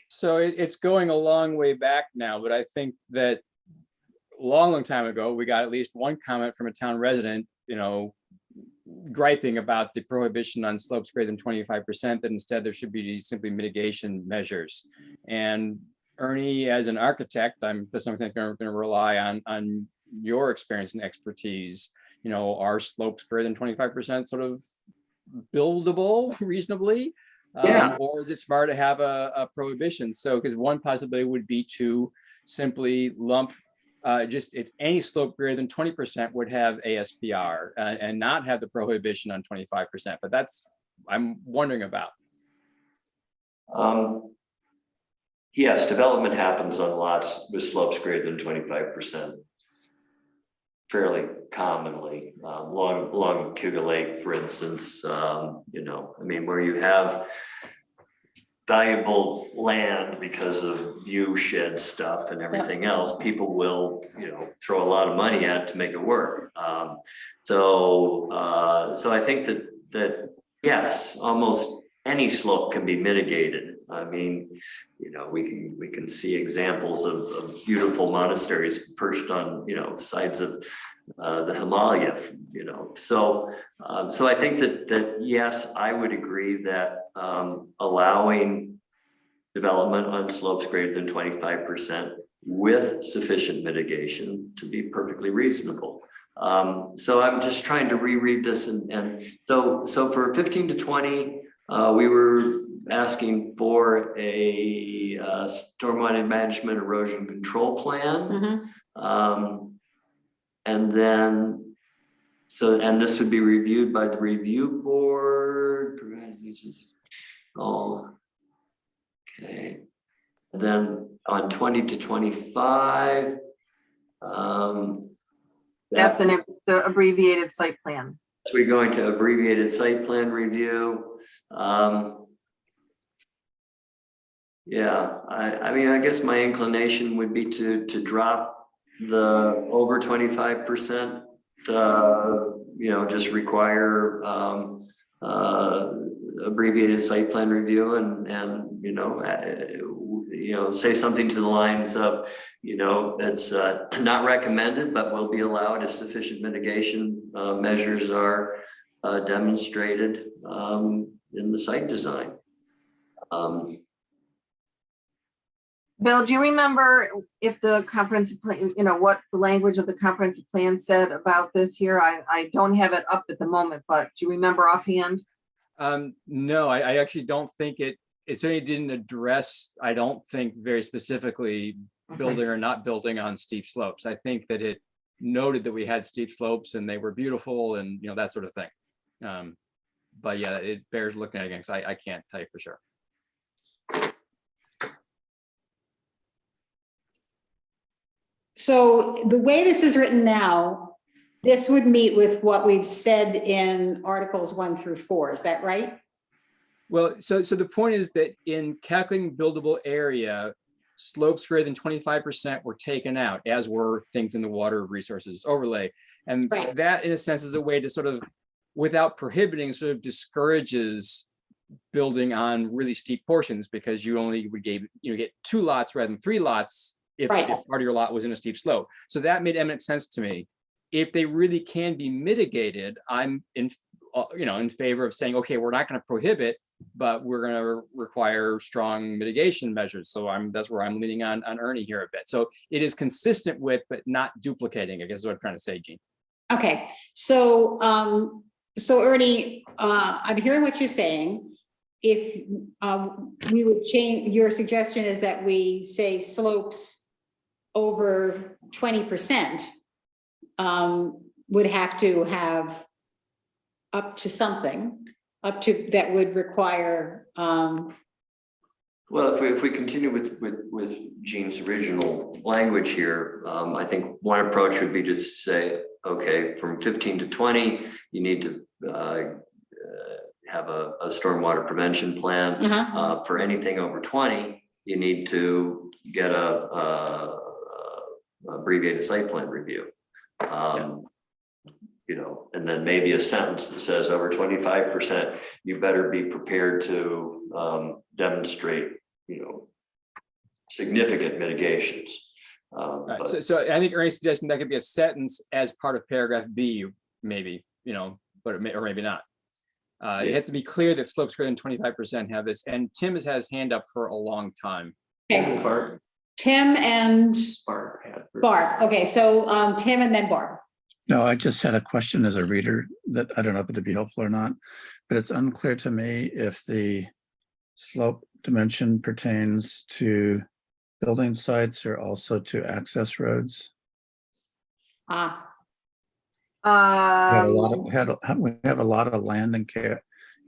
So it's going a long way back now, but I think that long time ago, we got at least one comment from a town resident, you know, griping about the prohibition on slopes greater than 25%, that instead there should be simply mitigation measures. And Ernie, as an architect, I'm to some extent going to rely on your experience and expertise. You know, are slopes greater than 25% sort of buildable reasonably? Yeah. Or is it smart to have a prohibition? So, because one possibility would be to simply lump just it's any slope greater than 20% would have ASPR and not have the prohibition on 25%. But that's I'm wondering about. Yes, development happens on lots with slopes greater than 25%. Fairly commonly, along Cougar Lake, for instance, you know, I mean, where you have valuable land because of view shed stuff and everything else, people will, you know, throw a lot of money at it to make it work. So I think that yes, almost any slope can be mitigated. I mean, you know, we can see examples of beautiful monasteries perched on, you know, sides of the Himalaya, you know. So I think that yes, I would agree that allowing development on slopes greater than 25% with sufficient mitigation to be perfectly reasonable. So I'm just trying to reread this, and so for 15 to 20, we were asking for a stormwater management erosion control plan. And then, and this would be reviewed by the review board. Oh, okay. And then on 20 to 25, That's the abbreviated site plan. so we're going to abbreviated site plan review. Yeah, I mean, I guess my inclination would be to drop the over 25%, you know, just require abbreviated site plan review, and you know, say something to the lines of, you know, it's not recommended, but will be allowed if sufficient mitigation measures are demonstrated in the site design. Bill, do you remember if the comprehensive plan, you know, what the language of the comprehensive plan said about this here? I don't have it up at the moment, but do you remember offhand? No, I actually don't think it certainly didn't address, I don't think very specifically building or not building on steep slopes. I think that it noted that we had steep slopes and they were beautiful and, you know, that sort of thing. But yeah, it bears looking at again, because I can't tell you for sure. So the way this is written now, this would meet with what we've said in Articles 1 through 4. Is that right? Well, so the point is that in calculating buildable area, slopes greater than 25% were taken out, as were things in the water resources overlay. And Right. that, in a sense, is a way to sort of, without prohibiting, sort of discourages building on really steep portions, because you only would get 2 lots rather than 3 lots if, Right. if part of your lot was in a steep slope. So that made eminent sense to me. If they really can be mitigated, I'm in favor of saying, okay, we're not going to prohibit, but we're going to require strong mitigation measures. So that's where I'm leaning on Ernie here a bit. So it is consistent with, but not duplicating, I guess is what I'm trying to say, Jean. Okay, so Ernie, I'm hearing what you're saying. If we would change, your suggestion is that we say slopes over 20% would have to have up to something, up to that would require Well, if we continue with Jean's original language here, I think one approach would be just to say, okay, from 15 to 20, you need to have a stormwater prevention plan. For anything over 20, you need to get a abbreviated site plan review. You know, and then maybe a sentence that says over 25%, you better be prepared to demonstrate, you know, significant mitigations. Right, But so I think Ernie's suggesting that could be a sentence as part of paragraph B, maybe, you know, but it may, or maybe not. You have to be clear that slopes greater than 25% have this, and Tim has had his hand up for a long time. Okay, Bart, Tim and Bart had. Barb. Okay, so Tim and then Barb. No, I just had a question as a reader that I don't know if it'd be helpful or not, but it's unclear to me if the slope dimension pertains to building sites or also to access roads. Ah, We have a lot Um, we have a lot of land in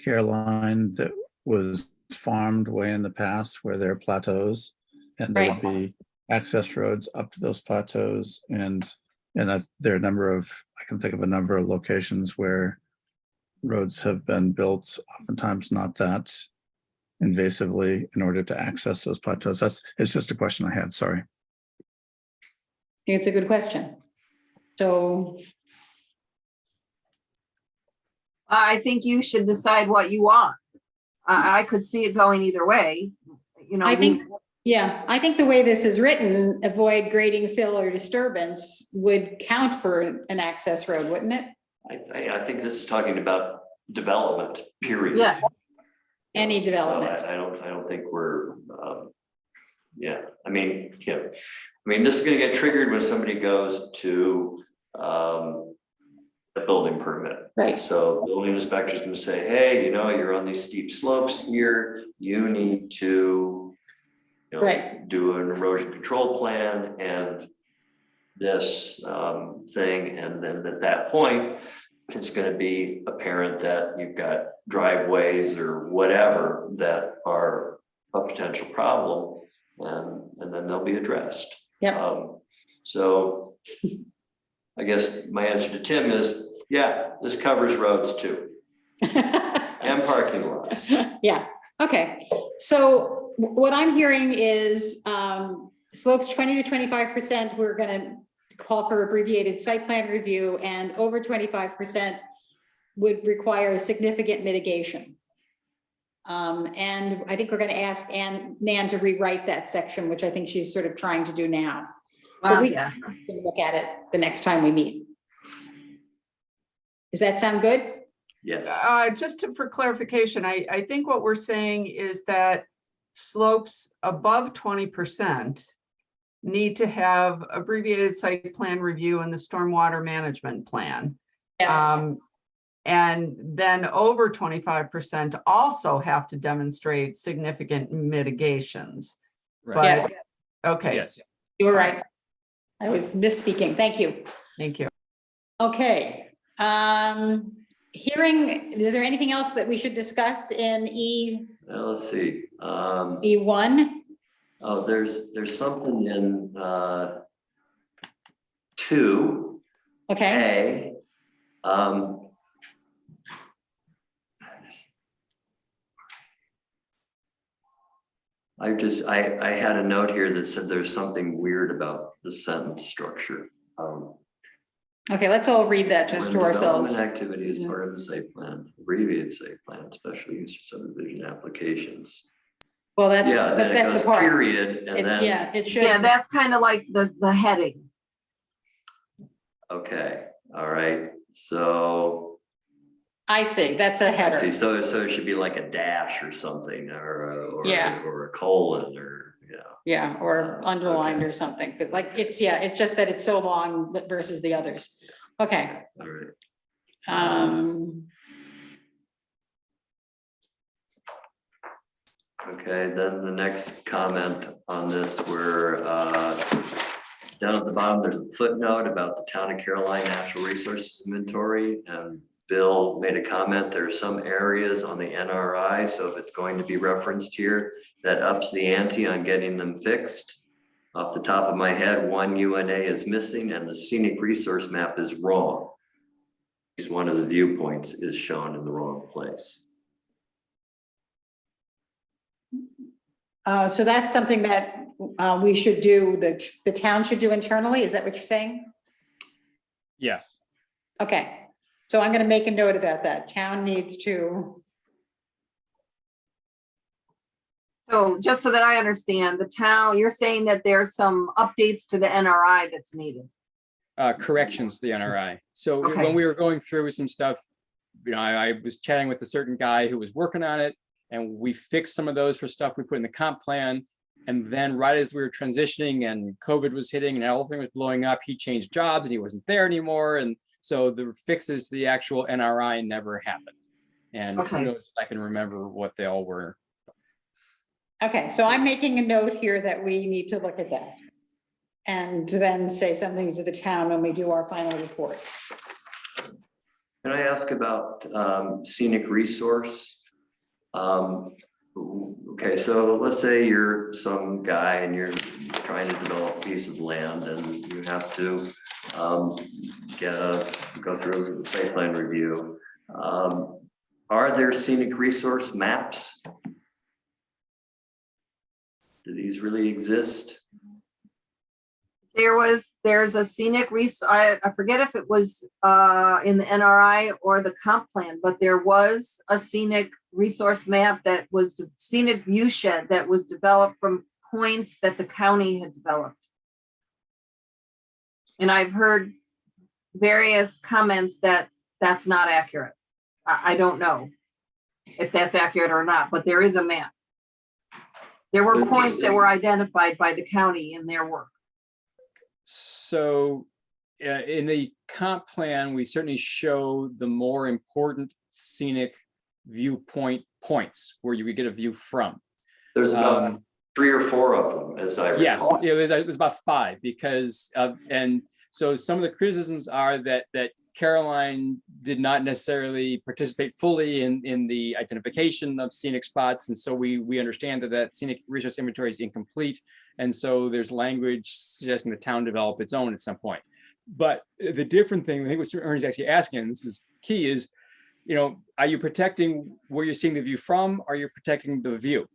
Caroline that was farmed way in the past where there are plateaus. And there would be access roads up to those plateaus, and there are a number of, I can think of a number of locations where roads have been built, oftentimes not that invasively, in order to access those plateaus. It's just a question I had, sorry. it's a good question. So, I think you should decide what you want. I could see it going either way, you know. I think, yeah, I think the way this is written, avoid grading, fill, or disturbance would count for an access road, wouldn't it? I think this is talking about development, period. Yeah. Any So development. I don't think we're, yeah, I mean, this is gonna get triggered when somebody goes to a building permit. Right. So building inspector's gonna say, hey, you know, you're on these steep slopes here, you need to, you know, Right. do an erosion control plan and this thing, and then at that point, it's gonna be apparent that you've got driveways or whatever that are a potential problem, and then they'll be addressed. Yeah. So I guess my answer to Tim is, yeah, this covers roads too, and parking lots. Yeah, okay. So what I'm hearing is slopes 20 to 25%, we're gonna call for abbreviated site plan review, and over 25% would require significant mitigation. And I think we're gonna ask Nan to rewrite that section, which I think she's sort of trying to do now. But we Yeah. can look at it the next time we meet. Does that sound good? Yes, For clarification, I think what we're saying is that slopes above 20% need to have abbreviated site plan review and the stormwater management plan. Yes, And then over 25% also have to demonstrate significant mitigations. Right. yes, But, okay, Yes. you were right. I was misspeaking. Thank you. thank you. Okay, hearing, is there anything else that we should discuss in well, let's see. E1? Oh, there's something in 2A. Okay, I had a note here that said there's something weird about the sentence structure. okay, let's all read that just When to ourselves. development activity is part of the site plan, abbreviated site plan, special use or subdivision applications. Well, that's, Yeah, then it that's the goes part. period, and then, Yeah, it should. Yeah, that's kind of like the heading. okay, all right, so. I see, that's a I see, header. so it should be like a dash or something, or Yeah. or a colon, or, Yeah, or underlined or something, but like, it's just that it's so long versus the others. Okay. all right. Okay, then the next comment on this, where down at the bottom, there's a footnote about the Town of Caroline Natural Resources Inventory, and Bill made a comment, there are some areas on the NRI, so if it's going to be referenced here, that ups the ante on getting them fixed. Off the top of my head, one UNA is missing and the scenic resource map is wrong. Because one of the viewpoints is shown in the wrong place. So that's something that we should do, the town should do internally. Is that what you're saying? Yes. Okay, so I'm gonna make a note about that. Town needs to, So just so that I understand, the town, you're saying that there's some updates to the NRI that's needed. Corrections to the NRI. So Okay. when we were going through some stuff, I was chatting with a certain guy who was working on it, and we fixed some of those for stuff we put in the comp plan. And then right as we were transitioning and COVID was hitting and everything was blowing up, he changed jobs and he wasn't there anymore. And so the fixes to the actual NRI never happened. And who Okay. knows if I can remember what they all were. okay, so I'm making a note here that we need to look at that. And then say something to the town when we do our final report. Can I ask about scenic resource? Okay, so let's say you're some guy and you're trying to develop a piece of land and you have to go through the site plan review. Are there scenic resource maps? Do these really exist? There's a scenic I forget if it was in the NRI or the comp plan, but there was a scenic resource map that was scenic view shed that was developed from points that the county had developed. And I've heard various comments that that's not accurate. I don't know if that's accurate or not, but there is a map. There were points that were identified by the county in their work. So in the comp plan, we certainly show the more important scenic viewpoint points where you would get a view from. There's about 3 or 4 of them, as I recall. Yes, yeah, there's about 5 because and so some of the criticisms are that Caroline did not necessarily participate fully in the identification of scenic spots, and so we understand that scenic resource inventory is incomplete, and so there's language suggesting the town develop its own at some point. But the different thing, I think what Ernie's actually asking, and this is key, is are you protecting where you're seeing the view from? Or are you protecting the view?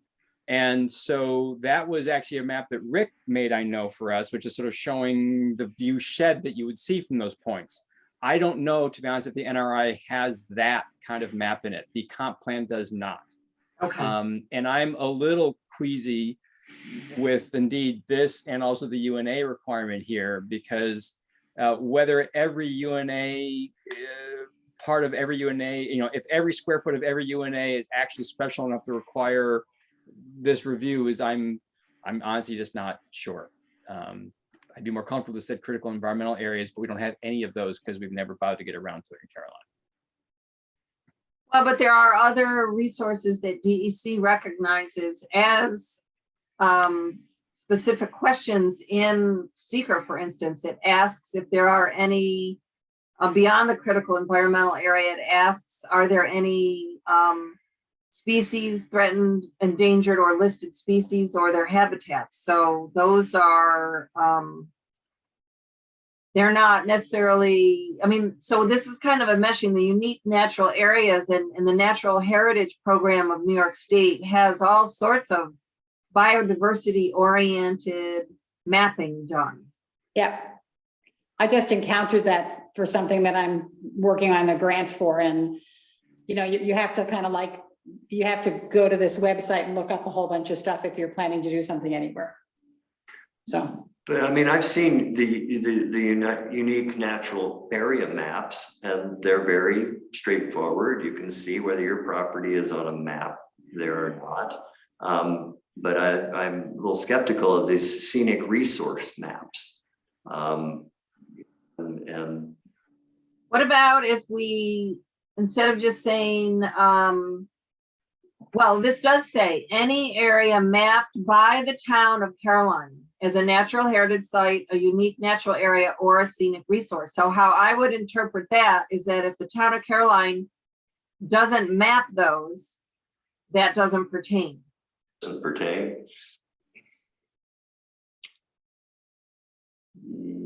And so that was actually a map that Rick made, I know, for us, which is sort of showing the view shed that you would see from those points. I don't know, to be honest, if the NRI has that kind of map in it. The comp plan does not. Okay. And I'm a little queasy with indeed this and also the UNA requirement here, because whether every UNA, part of every UNA, if every square foot of every UNA is actually special enough to require this review is, I'm honestly just not sure. I'd be more comfortable to set critical environmental areas, but we don't have any of those because we've never bothered to get around to it in Caroline. Well, but there are other resources that DEC recognizes as specific questions in seeker, for instance. It asks if there are any beyond the critical environmental area. It asks, are there any species threatened, endangered, or listed species, or their habitats? So those are they're not necessarily, so this is kind of a meshing the unique natural areas, and the Natural Heritage Program of New York State has all sorts of biodiversity oriented mapping done. Yeah. I just encountered that for something that I'm working on a grant for, and you have to kind of you have to go to this website and look up a whole bunch of stuff if you're planning to do something anywhere. So. But I've seen the unique natural area maps, and they're very straightforward. You can see whether your property is on a map there or not. But I'm a little skeptical of these scenic resource maps. And what about if we, instead of just saying, well, this does say any area mapped by the town of Caroline as a natural heritage site, a unique natural area, or a scenic resource. So how I would interpret that is that if the town of Caroline doesn't map those, that doesn't pertain. Doesn't pertain.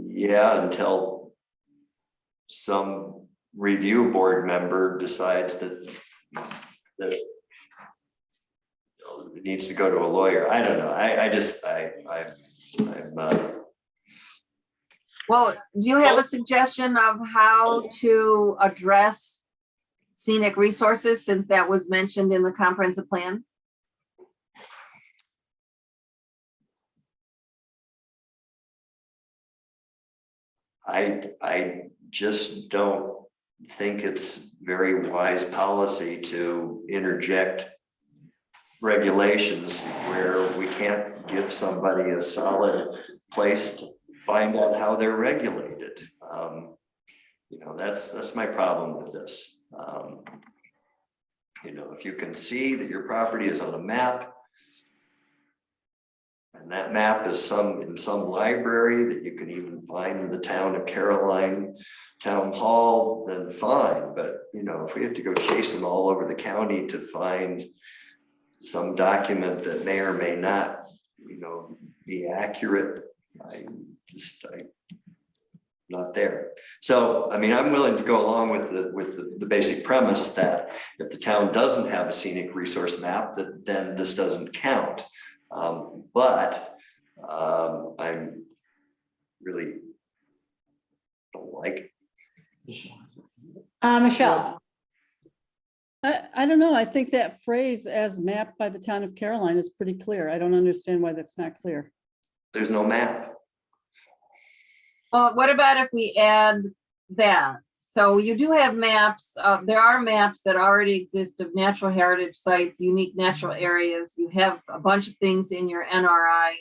Yeah, until some review board member decides that it needs to go to a lawyer. I don't know. Well, do you have a suggestion of how to address scenic resources, since that was mentioned in the comprehensive plan? I just don't think it's very wise policy to interject regulations where we can't give somebody a solid place to find out how they're regulated. You know, that's my problem with this. You know, if you can see that your property is on a map, and that map is in some library that you can even find in the town of Caroline Town Hall, then fine. But, you know, if we have to go chasing all over the county to find some document that may or may not, you know, be accurate, I'm not there. So, I mean, I'm willing to go along with the basic premise that if the town doesn't have a scenic resource map, then this doesn't count. But I'm really don't like it. Michelle, I don't know. I think that phrase as mapped by the town of Caroline is pretty clear. I don't understand why that's not clear. There's no map. Well, what about if we add that? So you do have maps, there are maps that already exist of natural heritage sites, unique natural areas. You have a bunch of things in your NRI.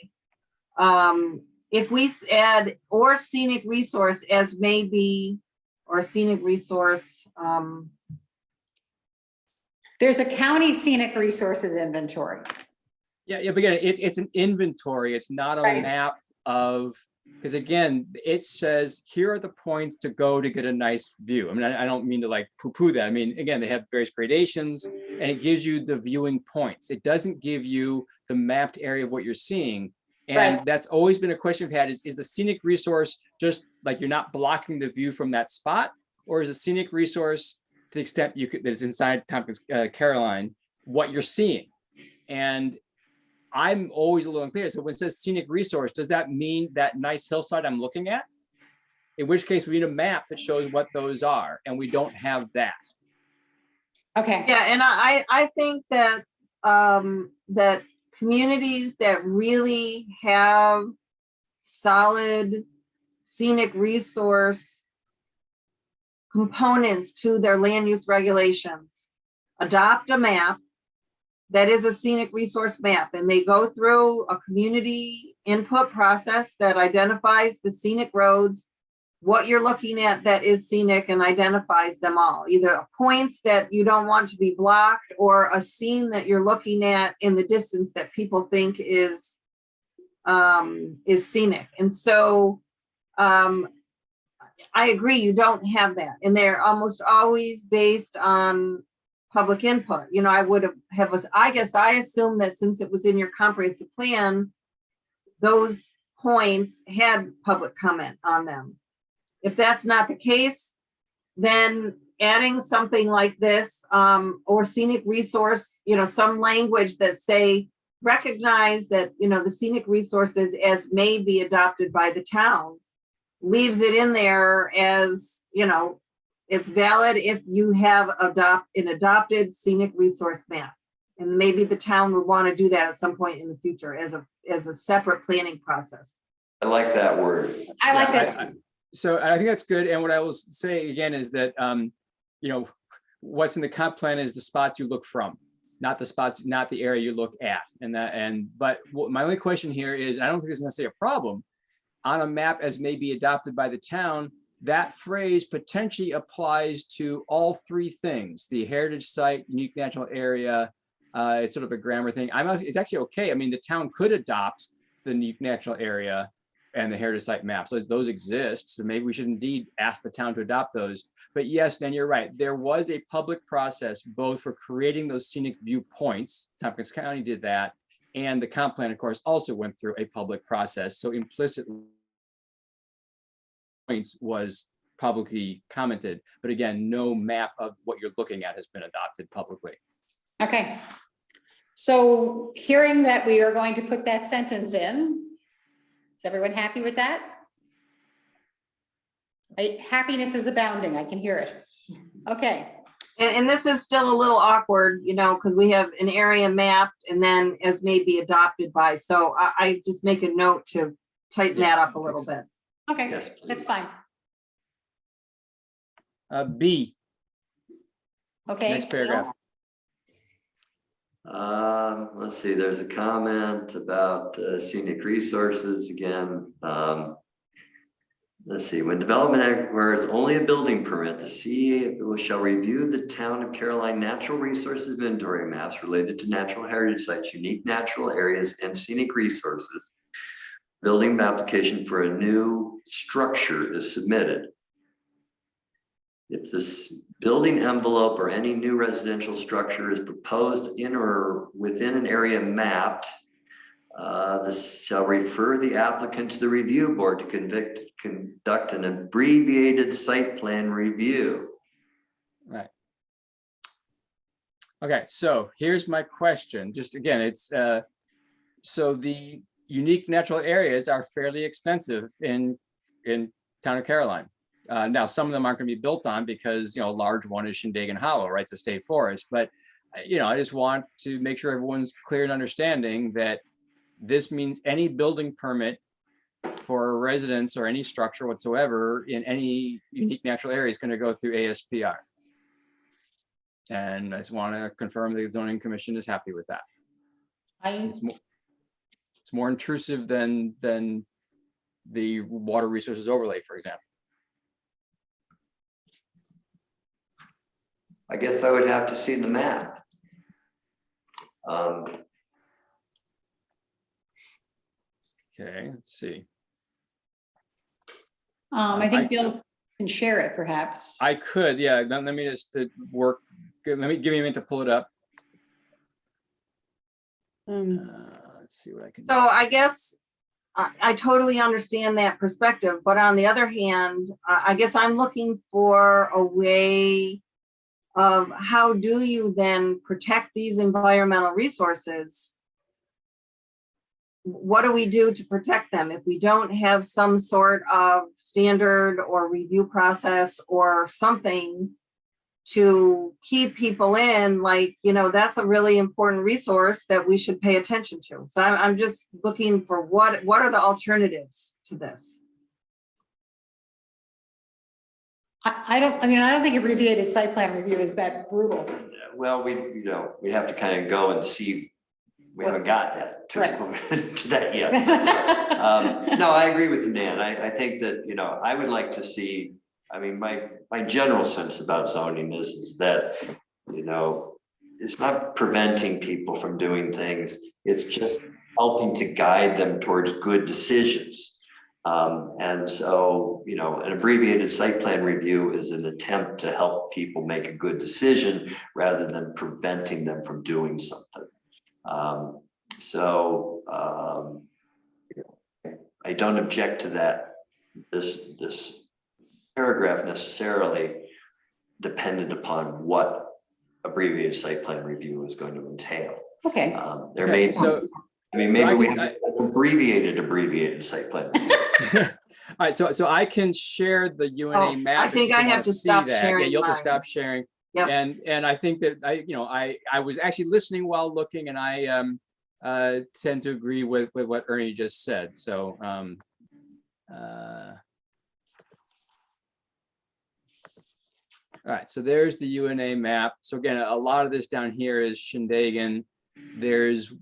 If we add or scenic resource as may be, or scenic resource, there's a county scenic resources inventory. Yeah, but again, it's an inventory. It's not a Right. map of, because again, it says, here are the points to go to get a nice view. I mean, I don't mean to like poo-poo that. I mean, again, they have various gradations and it gives you the viewing points. It doesn't give you the mapped area of what you're seeing. And Right. that's always been a question we've had is the scenic resource just like you're not blocking the view from that spot? Or is a scenic resource, to the extent you could, that it's inside Tompkins, Caroline, what you're seeing? And I'm always a little unclear. So when it says scenic resource, does that mean that nice hillside I'm looking at? In which case we need a map that shows what those are, and we don't have that. Okay. yeah, and I think that, that communities that really have solid scenic resource components to their land use regulations adopt a map that is a scenic resource map, and they go through a community input process that identifies the scenic roads, what you're looking at that is scenic, and identifies them all, either points that you don't want to be blocked or a scene that you're looking at in the distance that people think is scenic. And so I agree, you don't have that, and they're almost always based on public input. You know, I guess I assume that since it was in your comprehensive plan, those points had public comment on them. If that's not the case, then adding something like this, or scenic resource, you know, some language that say, recognize that, you know, the scenic resources as may be adopted by the town, leaves it in there as, you know, it's valid if you have an adopted scenic resource map. And maybe the town would want to do that at some point in the future as a separate planning process. I like that word. I like Yeah, that. So I think that's good. And what I will say again is that, you know, what's in the comp plan is the spots you look from, not the spots, not the area you look at. But my only question here is, I don't think it's necessarily a problem. On a map as may be adopted by the town, that phrase potentially applies to all three things: the heritage site, unique natural area. It's sort of a grammar thing. It's actually okay. I mean, the town could adopt the unique natural area and the heritage site maps. Those exist. So maybe we should indeed ask the town to adopt those. But yes, Dan, you're right. There was a public process both for creating those scenic viewpoints. Tompkins County did that. And the comp plan, of course, also went through a public process. So implicit points was publicly commented. But again, no map of what you're looking at has been adopted publicly. Okay. So hearing that we are going to put that sentence in, is everyone happy with that? Happiness is abounding. I can hear it. Okay. And this is still a little awkward, you know, because we have an area mapped and then as may be adopted by, so I just make a note to tighten that up a little bit. Okay, Yes, that's please. fine. B, Okay. next paragraph. Let's see, there's a comment about scenic resources again. Let's see, when Development Act requires only a building permit, the CEO shall review the town of Caroline natural resources inventory maps related to natural heritage sites, unique natural areas, and scenic resources. Building application for a new structure is submitted. If this building envelope or any new residential structure is proposed in or within an area mapped, this shall refer the applicant to the review board to conduct an abbreviated site plan review. Right. Okay, so here's my question. Just again, it's so the unique natural areas are fairly extensive in town of Caroline. Now, some of them aren't going to be built on because, you know, a large one is Shindagan Hollow, right? It's a state forest. But, you know, I just want to make sure everyone's clear in understanding that this means any building permit for a residence or any structure whatsoever in any unique natural area is going to go through ASPR. And I just want to confirm the zoning commission is happy with that. It's more intrusive than the water resources overlay, for example. I guess I would have to see the map. Okay, let's see. I think Bill can share it perhaps. I could, yeah. Let me just work. Let me give me a minute to pull it up. Let's see what I can. So I guess I totally understand that perspective, but on the other hand, I guess I'm looking for a way of how do you then protect these environmental resources? What do we do to protect them if we don't have some sort of standard or review process or something to keep people in, like, you know, that's a really important resource that we should pay attention to. So I'm just looking for what are the alternatives to this? I don't think abbreviated site plan review is that brutal. Well, we have to kind of go and see. We haven't got that to that yet. No, I agree with you, Dan. I think that, you know, I would like to see, I mean, my general sense about zoning is that, you know, it's not preventing people from doing things. It's just helping to guide them towards good decisions. And so, you know, an abbreviated site plan review is an attempt to help people make a good decision rather than preventing them from doing something. I don't object to that, this paragraph necessarily dependent upon what abbreviated site plan review is going to entail. Okay. There may be, So, I mean, so maybe I we can- have an abbreviated site plan review. all right, so I can share the UNA Oh, map. I if think you I wanna have to see stop that. Yeah, sharing you'll have to mine. stop sharing. Yep. And I think that I was actually listening while looking, and I tend to agree with what Ernie just said. So all right, so there's the UNA map. So again, a lot of this down here is Shindagan. There's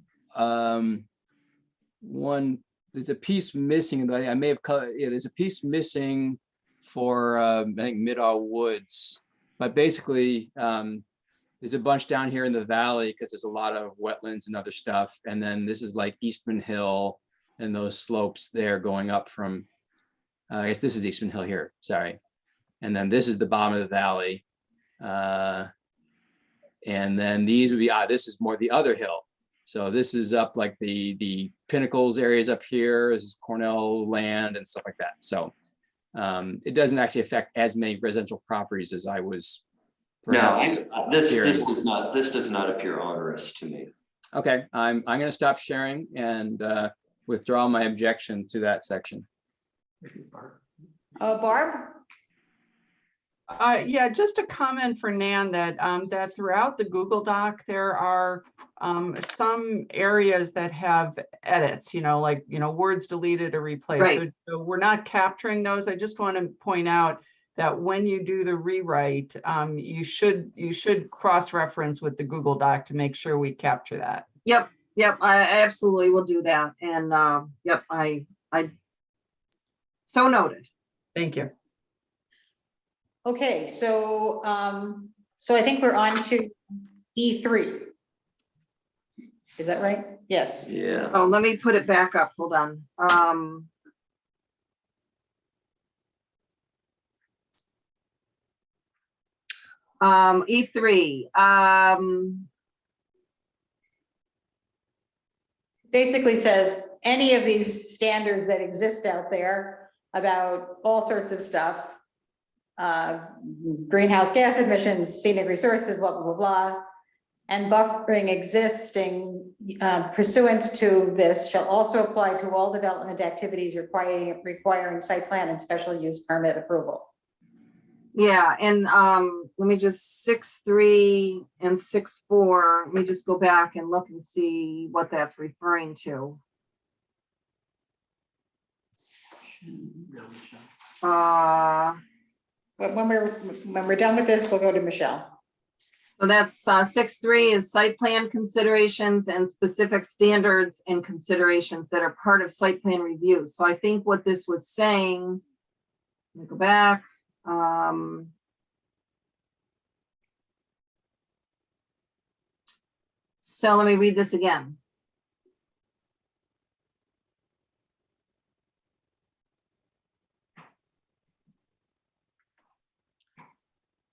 there's a piece missing, but I may have cut, yeah, there's a piece missing for I think Midall Woods. But basically, there's a bunch down here in the valley because there's a lot of wetlands and other stuff. And then this is like Eastman Hill. and those slopes there going up from, I guess this is Eastman Hill here, sorry. And then this is the bottom of the valley. And then these would be, this is more the other hill. So this is up like the Pinnacles areas up here, this is Cornell land and stuff like that. So it doesn't actually affect as many residential properties as I was. No, perhaps this hearing. does not appear onerous to me. Okay, I'm gonna stop sharing and withdraw my objection to that section. Barb? Yeah, just a comment for Nan that that throughout the Google Doc, there are some areas that have edits, like, words deleted or replaced. Right. So we're not capturing those. I just want to point out that when you do the rewrite, you should cross-reference with the Google Doc to make sure we capture that. Yep, I absolutely will do that. And, yep, I so noted. Thank you. Okay, so, so I think we're on to E3. Is that right? Yes. Yeah. Oh, let me put it back up. Hold on. E3, Basically says any of these standards that exist out there about all sorts of stuff. Greenhouse gas emissions, scenic resources, blah, blah, blah, blah. And buffering existing pursuant to this shall also apply to all development activities requiring site plan and special use permit approval. yeah, and let me just 6.3 and 6.4. Let me just go back and look and see what that's referring to. But when we're done with this, we'll go to Michelle. So that's 6.3 is site plan considerations and specific standards and considerations that are part of site plan review. So I think what this was saying, let me go back. So let me read this again.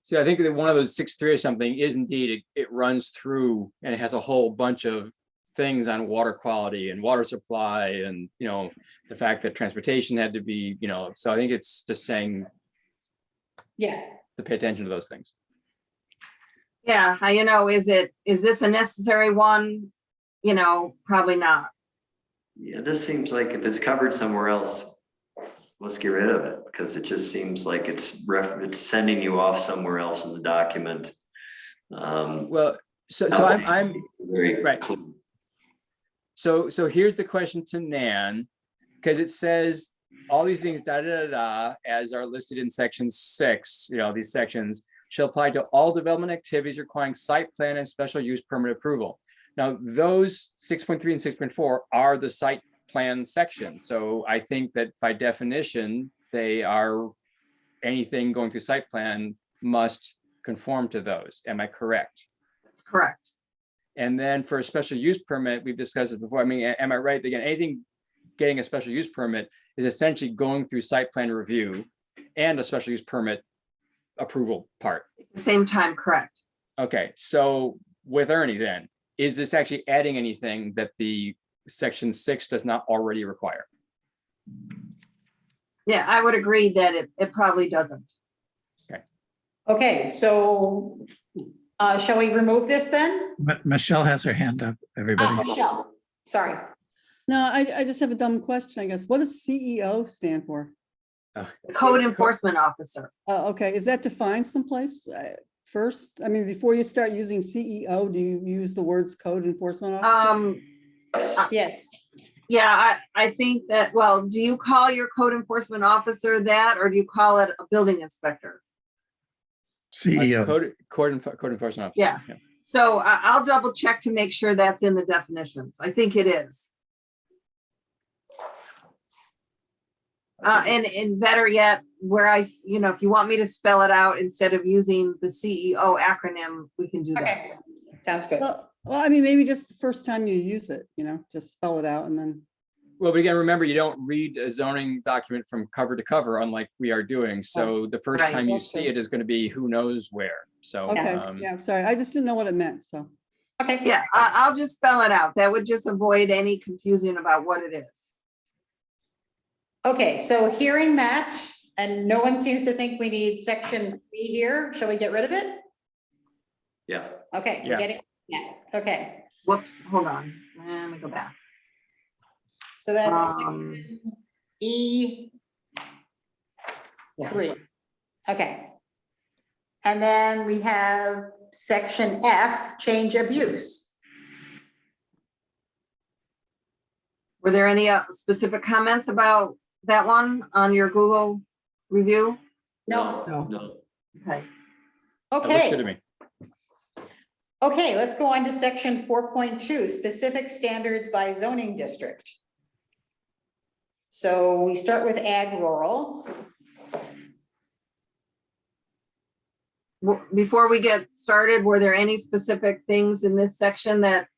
So I think that one of those 6.3 or something is indeed, it runs through and it has a whole bunch of things on water quality and water supply and, the fact that transportation had to be, so I think it's just saying Yeah. to pay attention to those things. Yeah, is this a necessary one? Probably not. Yeah, this seems like if it's covered somewhere else, let's get rid of it, because it just seems like it's sending you off somewhere else in the document. Well, so I'm very right. clear. So here's the question to Nan, because it says all these things as are listed in section 6, these sections shall apply to all development activities requiring site plan and special use permit approval. Now, those 6.3 and 6.4 are the site plan section. So I think that by definition, they are, anything going through site plan must conform to those. Am I correct? That's correct. And then for a special use permit, we've discussed it before. I mean, am I right? Again, anything getting a special use permit is essentially going through site plan review and a special use permit approval part. At the same time, correct. Okay, so with Ernie then, is this actually adding anything that the section 6 does not already require? Yeah, I would agree that it probably doesn't. Okay, so shall we remove this then? Michelle has her hand up, everybody. Michelle, sorry. No, I just have a dumb question, I guess. What does CEO stand for? Code enforcement officer. Oh, okay, is that defined someplace first? I mean, before you start using CEO, do you use the words code enforcement officer? Yes. Yeah, I think that, well, do you call your code enforcement officer that, or do you call it a building inspector? CEO. Code enforcement officer. Yeah. So I'll double check to make sure that's in the definitions. I think it is. And better yet, if you want me to spell it out instead of using the CEO acronym, we can do that. Okay, sounds good. Well, I mean, maybe just the first time you use it, just spell it out and then. Well, but again, remember, you don't read a zoning document from cover to cover, unlike we are doing. So the first Right. time you That's see true. it is going to be who knows where. So, Okay, yeah, sorry, I just didn't know what it meant, so. Okay. Yeah, I'll just spell it out. That would just avoid any confusion about what it is. Okay, so hearing match, and no one seems to think we need section B here. Shall we get rid of it? Yeah. Okay, we're Yeah. getting, yeah, okay. Whoops, hold on. Let me go back. So that's Um, section E3. yeah. Okay. And then we have section F, change of use. Were there any specific comments about that one on your Google review? No, No. Okay. that looks good to okay, me. okay, let's go on to section 4.2, specific standards by zoning district. So we start with ag rural. Before we get started, were there any specific things in this section that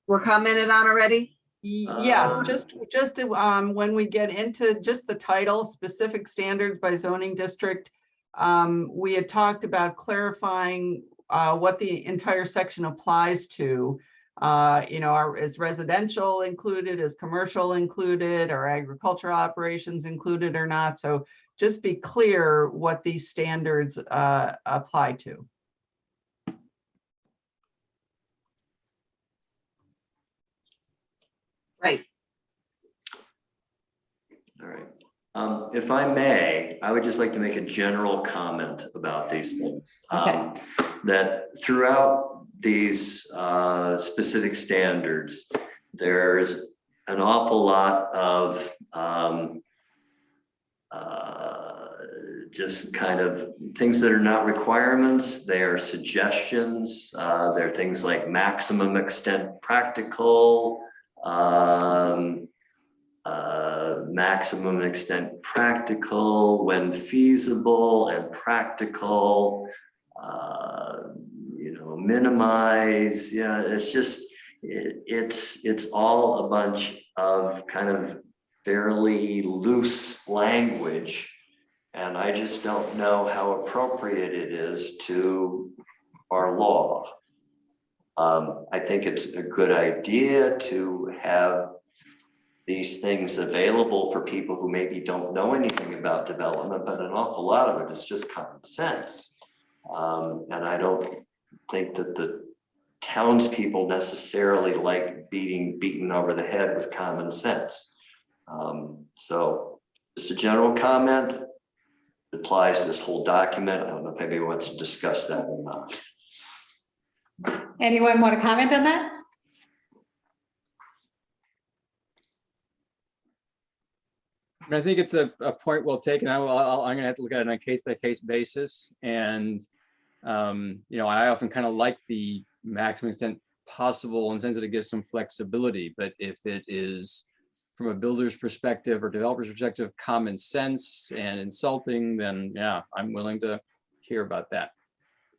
were commented on already? Yes, Um, just when we get into just the title, specific standards by zoning district, we had talked about clarifying what the entire section applies to. Is residential included, is commercial included, are agricultural operations included or not? So just be clear what these standards apply to. Right. All right. If I may, I would just like to make a general comment about these things. Okay. That throughout these specific standards, there's an awful lot of just kind of things that are not requirements. They are suggestions. They're things like maximum extent practical, maximum extent practical when feasible and practical, minimize. Yeah, it's just, it's all a bunch of kind of fairly loose language. And I just don't know how appropriate it is to our law. I think it's a good idea to have these things available for people who maybe don't know anything about development, but an awful lot of it is just common sense. And I don't think that the townspeople necessarily like being beaten over the head with common sense. So just a general comment. Applies to this whole document. I don't know if anybody wants to discuss that or not. Anyone want to comment on that? And I think it's a point well taken. I'm going to have to look at it on a case by case basis. And, I often kind of like the maximum extent possible in the sense that it gives some flexibility. But if it is from a builder's perspective or developer's perspective, common sense and insulting, then yeah, I'm willing to hear about that.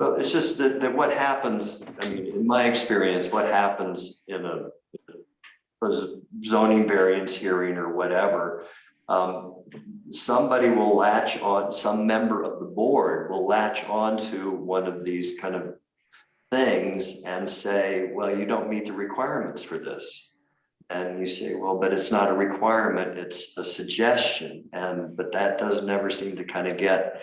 But it's just that what happens, I mean, in my experience, what happens in a zoning variance hearing or whatever, somebody will latch on, some member of the board will latch on to one of these kind of things and say, well, you don't meet the requirements for this. And you say, well, but it's not a requirement, it's a suggestion. But that does never seem to kind of get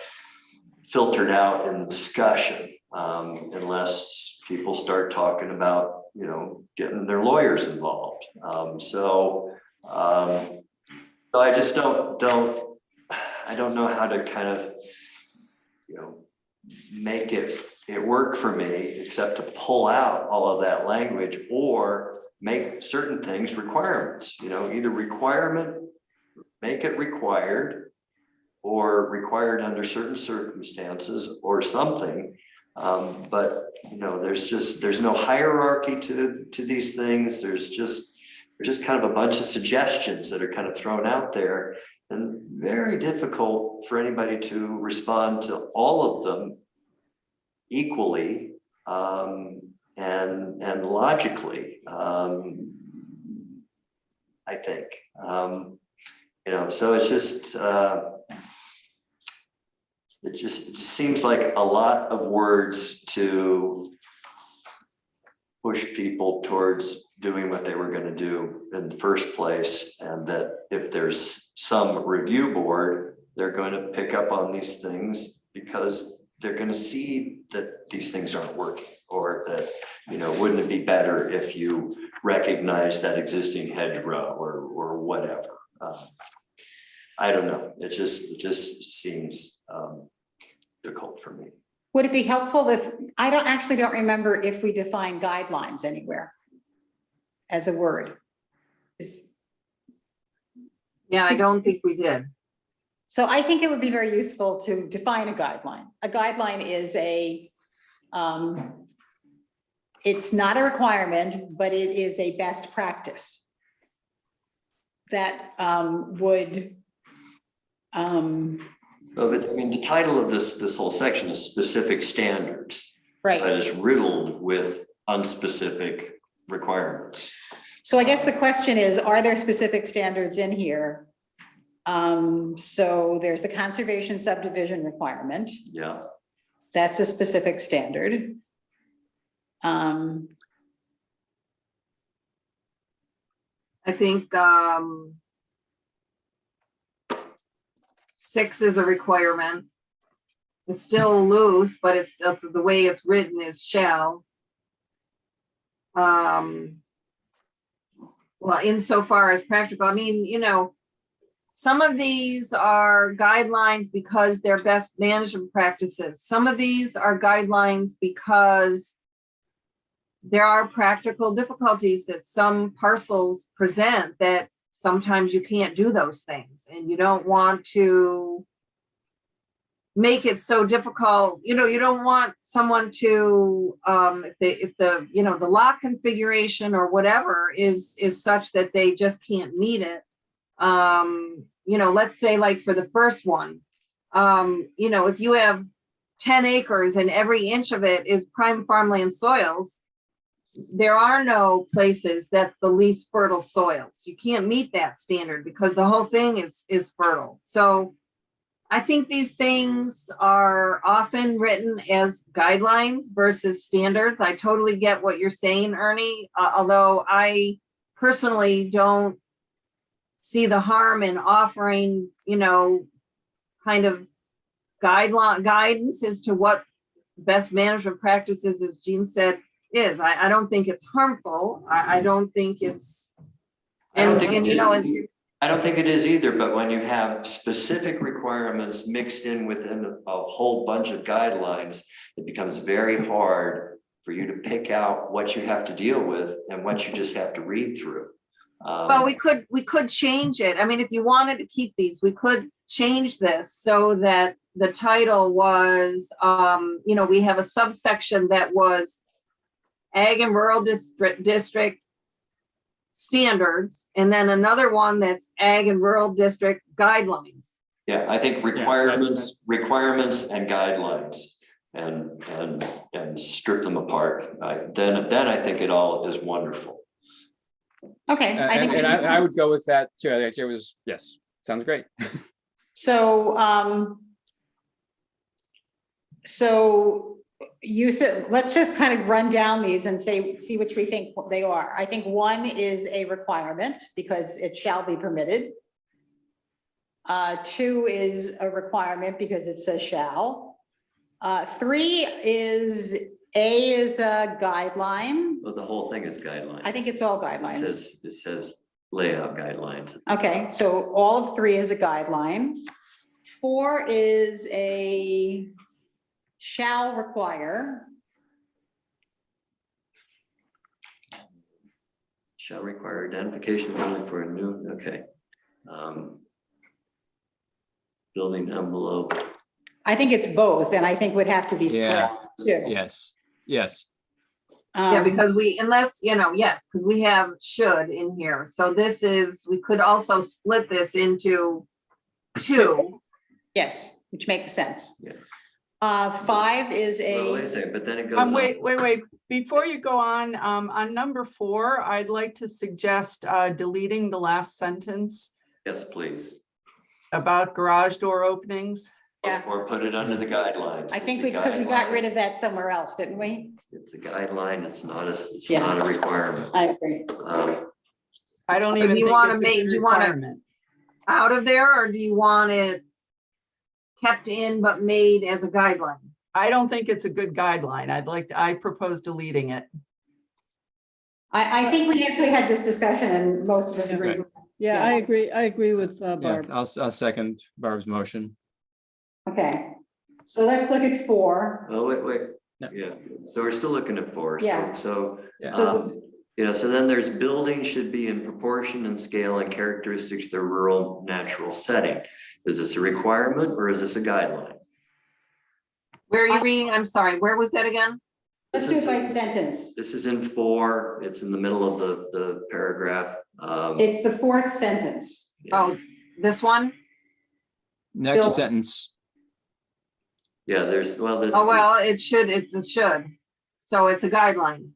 filtered out in the discussion unless people start talking about, getting their lawyers involved. So I just don't know how to kind of, make it work for me, except to pull out all of that language or make certain things requirements, either requirement, make it required, or required under certain circumstances or something. But there's no hierarchy to these things. There's just kind of a bunch of suggestions that are kind of thrown out there, and very difficult for anybody to respond to all of them equally and logically. I think. So it's just, it just seems like a lot of words to push people towards doing what they were going to do in the first place. And that if there's some review board, they're going to pick up on these things because they're going to see that these things aren't working, or that, wouldn't it be better if you recognize that existing hedgerow or whatever. I don't know. It just seems difficult for me. Would it be helpful if, I don't remember if we define guidelines anywhere as a word. Yeah, I don't think we did. So I think it would be very useful to define a guideline. A guideline is it's not a requirement, but it is a best practice that would. But the title of this whole section is specific standards, Right. but it's riddled with unspecific requirements. So I guess the question is, are there specific standards in here? So there's the conservation subdivision requirement. Yeah. That's a specific standard. I think 6 is a requirement. It's still loose, but it's the way it's written is shall. Well, insofar as practical, some of these are guidelines because they're best management practices. Some of these are guidelines because there are practical difficulties that some parcels present, that sometimes you can't do those things, and you don't want to make it so difficult. You don't want someone to, if the lot configuration or whatever is such that they just can't meet it. Let's say, like for the first one, if you have 10 acres and every inch of it is prime farmland soils, there are no places that's the least fertile soils. You can't meet that standard because the whole thing is fertile. So I think these things are often written as guidelines versus standards. I totally get what you're saying, Ernie, although I personally don't see the harm in offering, kind of guidance as to what best management practices, as Jean said, is. I don't think it's harmful. I don't think it's, I don't think it is either, but when you have specific requirements mixed in within a whole bunch of guidelines, it becomes very hard for you to pick out what you have to deal with and what you just have to read through. Well, we could change it. If you wanted to keep these, we could change this so that the title was, we have a subsection that was Ag and Rural District Standards, and then another one that's Ag and Rural District Guidelines. Yeah, I think requirements and guidelines, and strip them apart. Then I think it all is wonderful. Okay. I think that makes I would sense. go with that too. I think it was, yes, sounds great. So you said, let's just kind of run down these and see which we think they are. I think 1 is a requirement because it shall be permitted. 2 is a requirement because it says shall. 3 is a guideline. Well, the whole thing is guidelines. I think it's all guidelines. It says layout guidelines. Okay, so all of 3 is a guideline. 4 is a shall require. Shall require identification building for a new, okay. Building envelope. I think it's both, and I think would have to be split too. Yes. Yeah, because because we have should in here. So we could also split this into 2. Yes, which makes sense. Yeah. 5 is Well, wait a a, second, but then it goes on. Wait, before you go on number 4, I'd like to suggest deleting the last sentence Yes, please. about garage door openings. yeah, Or put it under the guidelines. I think It's a because we got guideline. rid of that somewhere else, didn't we? It's a guideline, it's not Yeah. a requirement. I agree. I don't Or even do you think wanna it's a make- do you wanna- requirement. Out of there, or do you want it kept in but made as a guideline? I don't think it's a good guideline. I propose deleting it. I think we actually had this discussion and most of us agreed. with it. Yeah, Yeah. I agree with Yeah, Barb. I'll second Barb's motion. Okay, so let's look at 4. Oh, wait, No. yeah, so we're still looking at 4, Yeah. so, Yeah. so then there's buildings should be in proportion and scale and characteristics of the rural natural setting. Is this a requirement or is this a guideline? Where are you reading? I'm sorry, where was that again? Let's do it by sentence. This is in 4, it's in the middle of the paragraph. It's the 4th sentence. Oh, this one? Next Bill. sentence. Yeah, there's, this. Oh, well, it should. So it's a guideline.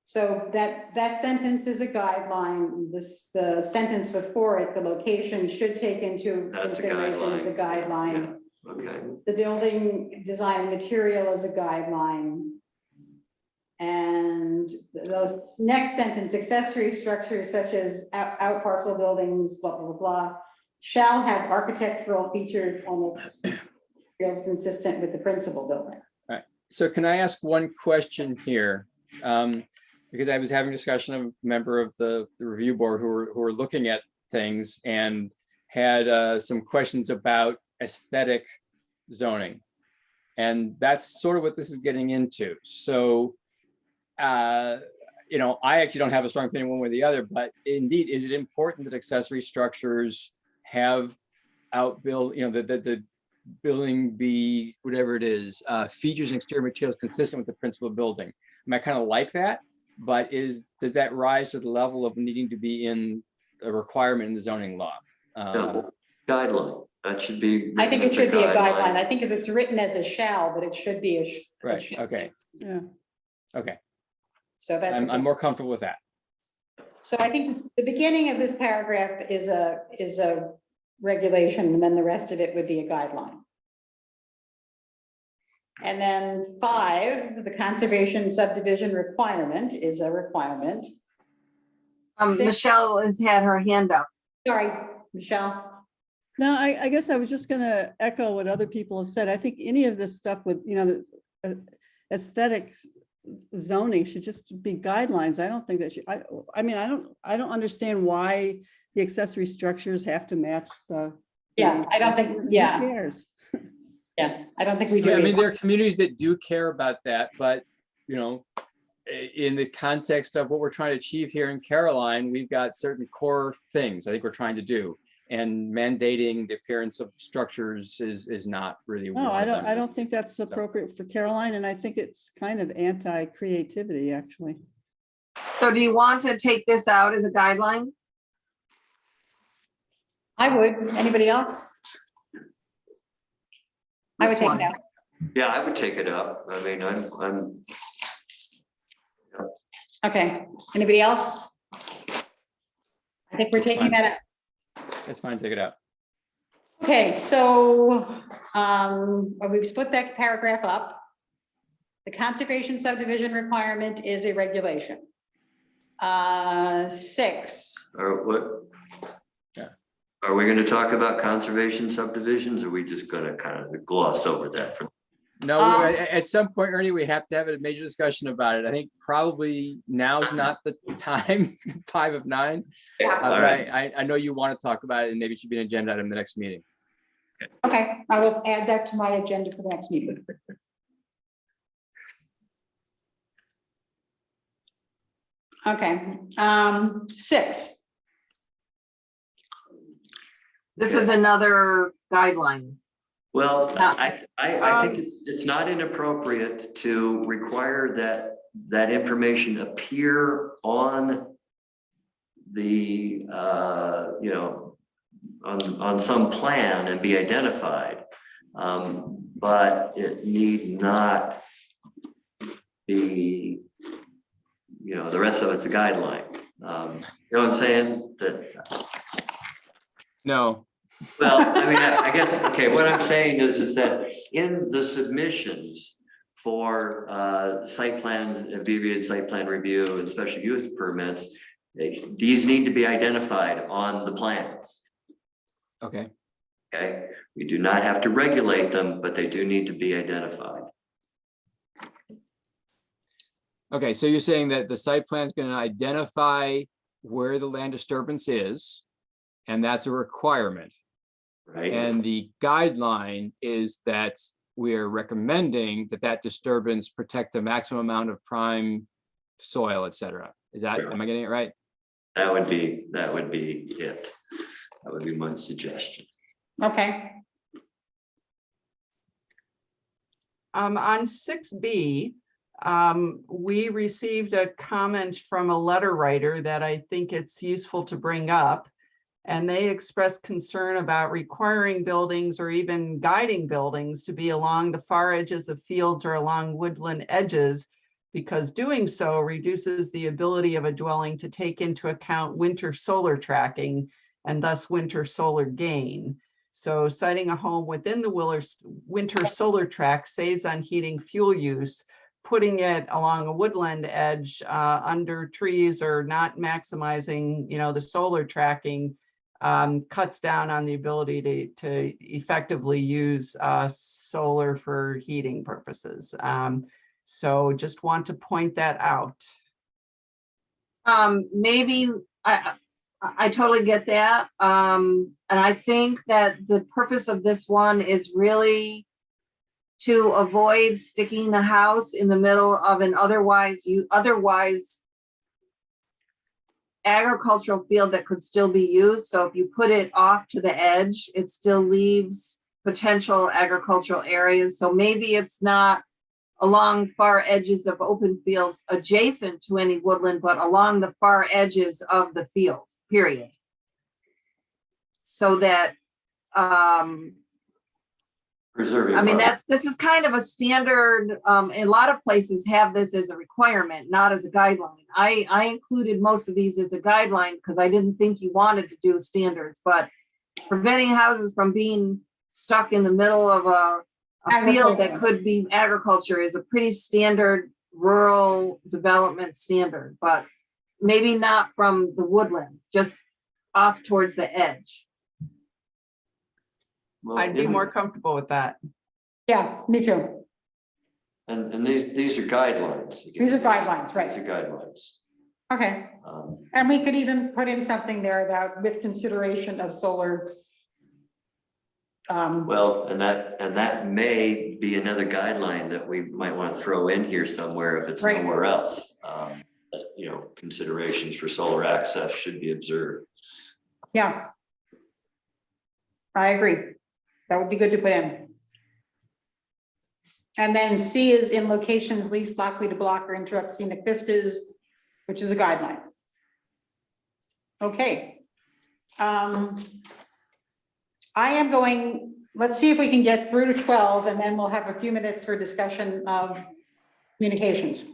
So that sentence is a guideline. The sentence before it, the location should take into That's a consideration as a guideline. guideline. Okay, The building design material is a guideline. And the next sentence, accessory structures such as out parcel buildings, blah, blah, blah, blah, shall have architectural features and its feels consistent with the principal building. So can I ask one question here? Because I was having a discussion of a member of the review board who were looking at things and had some questions about aesthetic zoning. And that's sort of what this is getting into. So, I actually don't have a strong opinion one way or the other, but indeed, is it important that accessory structures have outbuild, the building be whatever it is, features and exterior materials consistent with the principal building? I kind of like that, but does that rise to the level of needing to be in a requirement in the zoning law? no, guideline, that should be. I think it written as should be a guideline. I think if it's written as a shall, but it should be a. Right, should. okay, Yeah. okay. So that's. I'm more comfortable with that. So I think the beginning of this paragraph is a regulation, and then the rest of it would be a guideline. And then 5, the conservation subdivision requirement is a requirement. 6 Michelle has had her hand up. Sorry, Michelle. No, I guess I was just gonna echo what other people have said. I think any of this stuff with, the aesthetics zoning should just be guidelines. I don't think that should, I mean, I don't understand why the accessory structures have to match the. Yeah, I don't think, Who yeah, cares? yeah, I don't think we do. I mean, there are communities that do care about that, but, in the context of what we're trying to achieve here in Caroline, we've got certain core things I think we're trying to do. And mandating the appearance of structures is not really. No, one of them. I don't think that's appropriate for Caroline, and I think it's kind of anti-creativity, actually. So do you want to take this out as a guideline? I would. Anybody else? I would This take one. it out. Yeah, I would take it up. I mean, I'm, Okay, anybody else? I think we're taking that out. That's fine, take it out. Okay, so we've split that paragraph up. The conservation subdivision requirement is a regulation. 6, or what? Yeah. Are we gonna talk about conservation subdivisions, or are we just gonna kind of gloss over that for? No, Um, at some point, Ernie, we have to have a major discussion about it. I think probably now's not the time, 5 of 9. Yeah. But All right. I know you want to talk about it and maybe it should be an agenda item in the next meeting. okay, I will add that to my agenda for the next meeting. Okay, 6, This is another guideline. Well, Not- I think it's not inappropriate to require that information appear on the, on some plan and be identified. but it need not be, the rest of it's a guideline. You know what I'm saying? That, No, well, I mean, I guess, okay, what I'm saying is that in the submissions for site plans, abbreviated site plan review and special use permits, these need to be identified on the plans. okay. Okay, we do not have to regulate them, but they do need to be identified. Okay, so you're saying that the site plan is going to identify where the land disturbance is, and that's a requirement. Right? And the guideline is that we're recommending that that disturbance protect the maximum amount of prime soil, et cetera. Is that, am I getting it right? That would be it. That would be my suggestion. Okay, On 6B, we received a comment from a letter writer that I think it's useful to bring up. And they expressed concern about requiring buildings or even guiding buildings to be along the far edges of fields or along woodland edges, because doing so reduces the ability of a dwelling to take into account winter solar tracking and thus winter solar gain. So siting a home within the winter solar track saves on heating fuel use. Putting it along a woodland edge under trees or not maximizing, the solar tracking cuts down on the ability to effectively use solar for heating purposes. So just want to point that out. Maybe I totally get that. And I think that the purpose of this one is really to avoid sticking a house in the middle of an otherwise agricultural field that could still be used. So if you put it off to the edge, it still leaves potential agricultural areas. So maybe it's not along far edges of open fields adjacent to any woodland, but along the far edges of the field, period. So that, Preserving. I mean, this is kind of a standard, a lot of places have this as a requirement, not as a guideline. I included most of these as a guideline because I didn't think you wanted to do standards, but preventing houses from being stuck in the middle of a field that could be agriculture is a pretty standard rural development standard, but maybe not from the woodland, just off towards the edge. Well, I'd be more comfortable with that. yeah, me too. And these are guidelines. These are guidelines, right. These are guidelines. Okay, and we could even put in something there about with consideration of solar. Well, and that may be another guideline that we might want to throw in here somewhere if it's Right. nowhere else. Considerations for solar access should be observed. Yeah. I agree. That would be good to put in. And then C is in locations least likely to block or interrupt scenic vistas, which is a guideline. Okay. I am going, let's see if we can get through to 12 and then we'll have a few minutes for discussion of communications.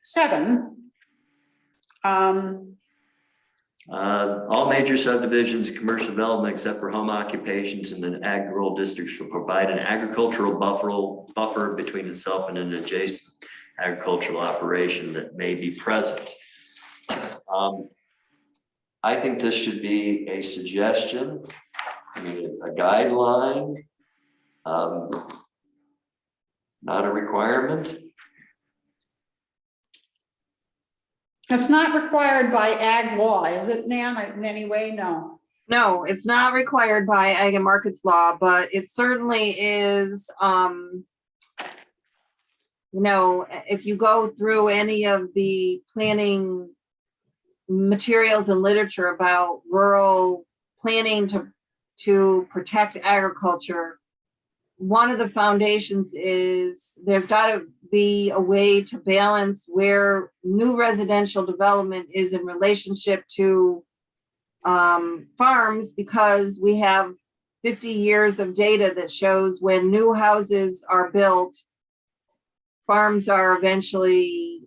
7. All major subdivisions, commercial development except for home occupations in an ag rural district shall provide an agricultural buffer between itself and an adjacent agricultural operation that may be present. I think this should be a suggestion, a guideline, not a requirement. It's not required by ag law, is it, Nan, in any way? No. No, it's not required by Ag and Markets law, but it certainly is, if you go through any of the planning materials and literature about rural planning to protect agriculture, one of the foundations is there's got to be a way to balance where new residential development is in relationship to farms, because we have 50 years of data that shows when new houses are built, farms are eventually,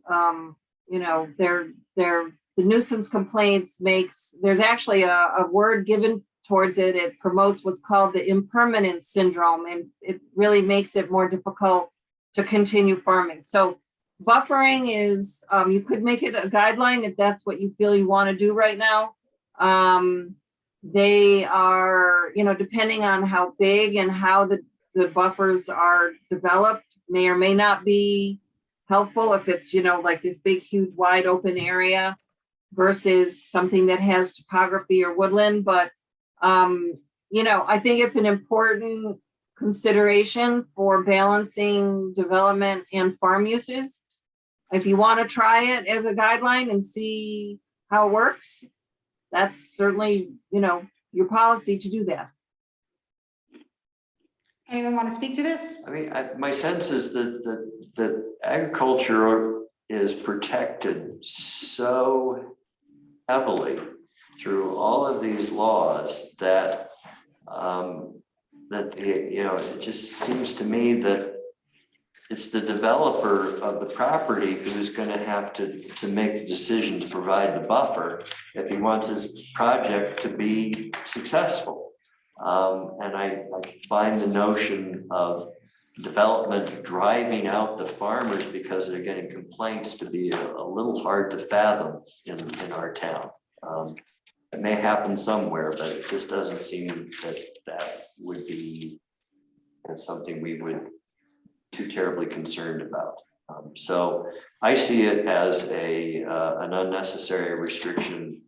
the nuisance complaints there's actually a word given towards it. It promotes what's called the impermanence syndrome, and it really makes it more difficult to continue farming. So buffering is, you could make it a guideline if that's what you feel you want to do right now. They are, depending on how big and how the buffers are developed, may or may not be helpful if it's, like this big, huge, wide open area versus something that has topography or woodland. But, I think it's an important consideration for balancing development and farm uses. If you want to try it as a guideline and see how it works, that's certainly, your policy to do that. Anyone want to speak to this? I mean, my sense is that agriculture is protected so heavily through all of these laws that it just seems to me that it's the developer of the property who's going to have to make the decision to provide the buffer if he wants his project to be successful. And I find the notion of development driving out the farmers because they're getting complaints to be a little hard to fathom in our town. It may happen somewhere, but it just doesn't seem that would be something we would too terribly concerned about. So I see it as an unnecessary restriction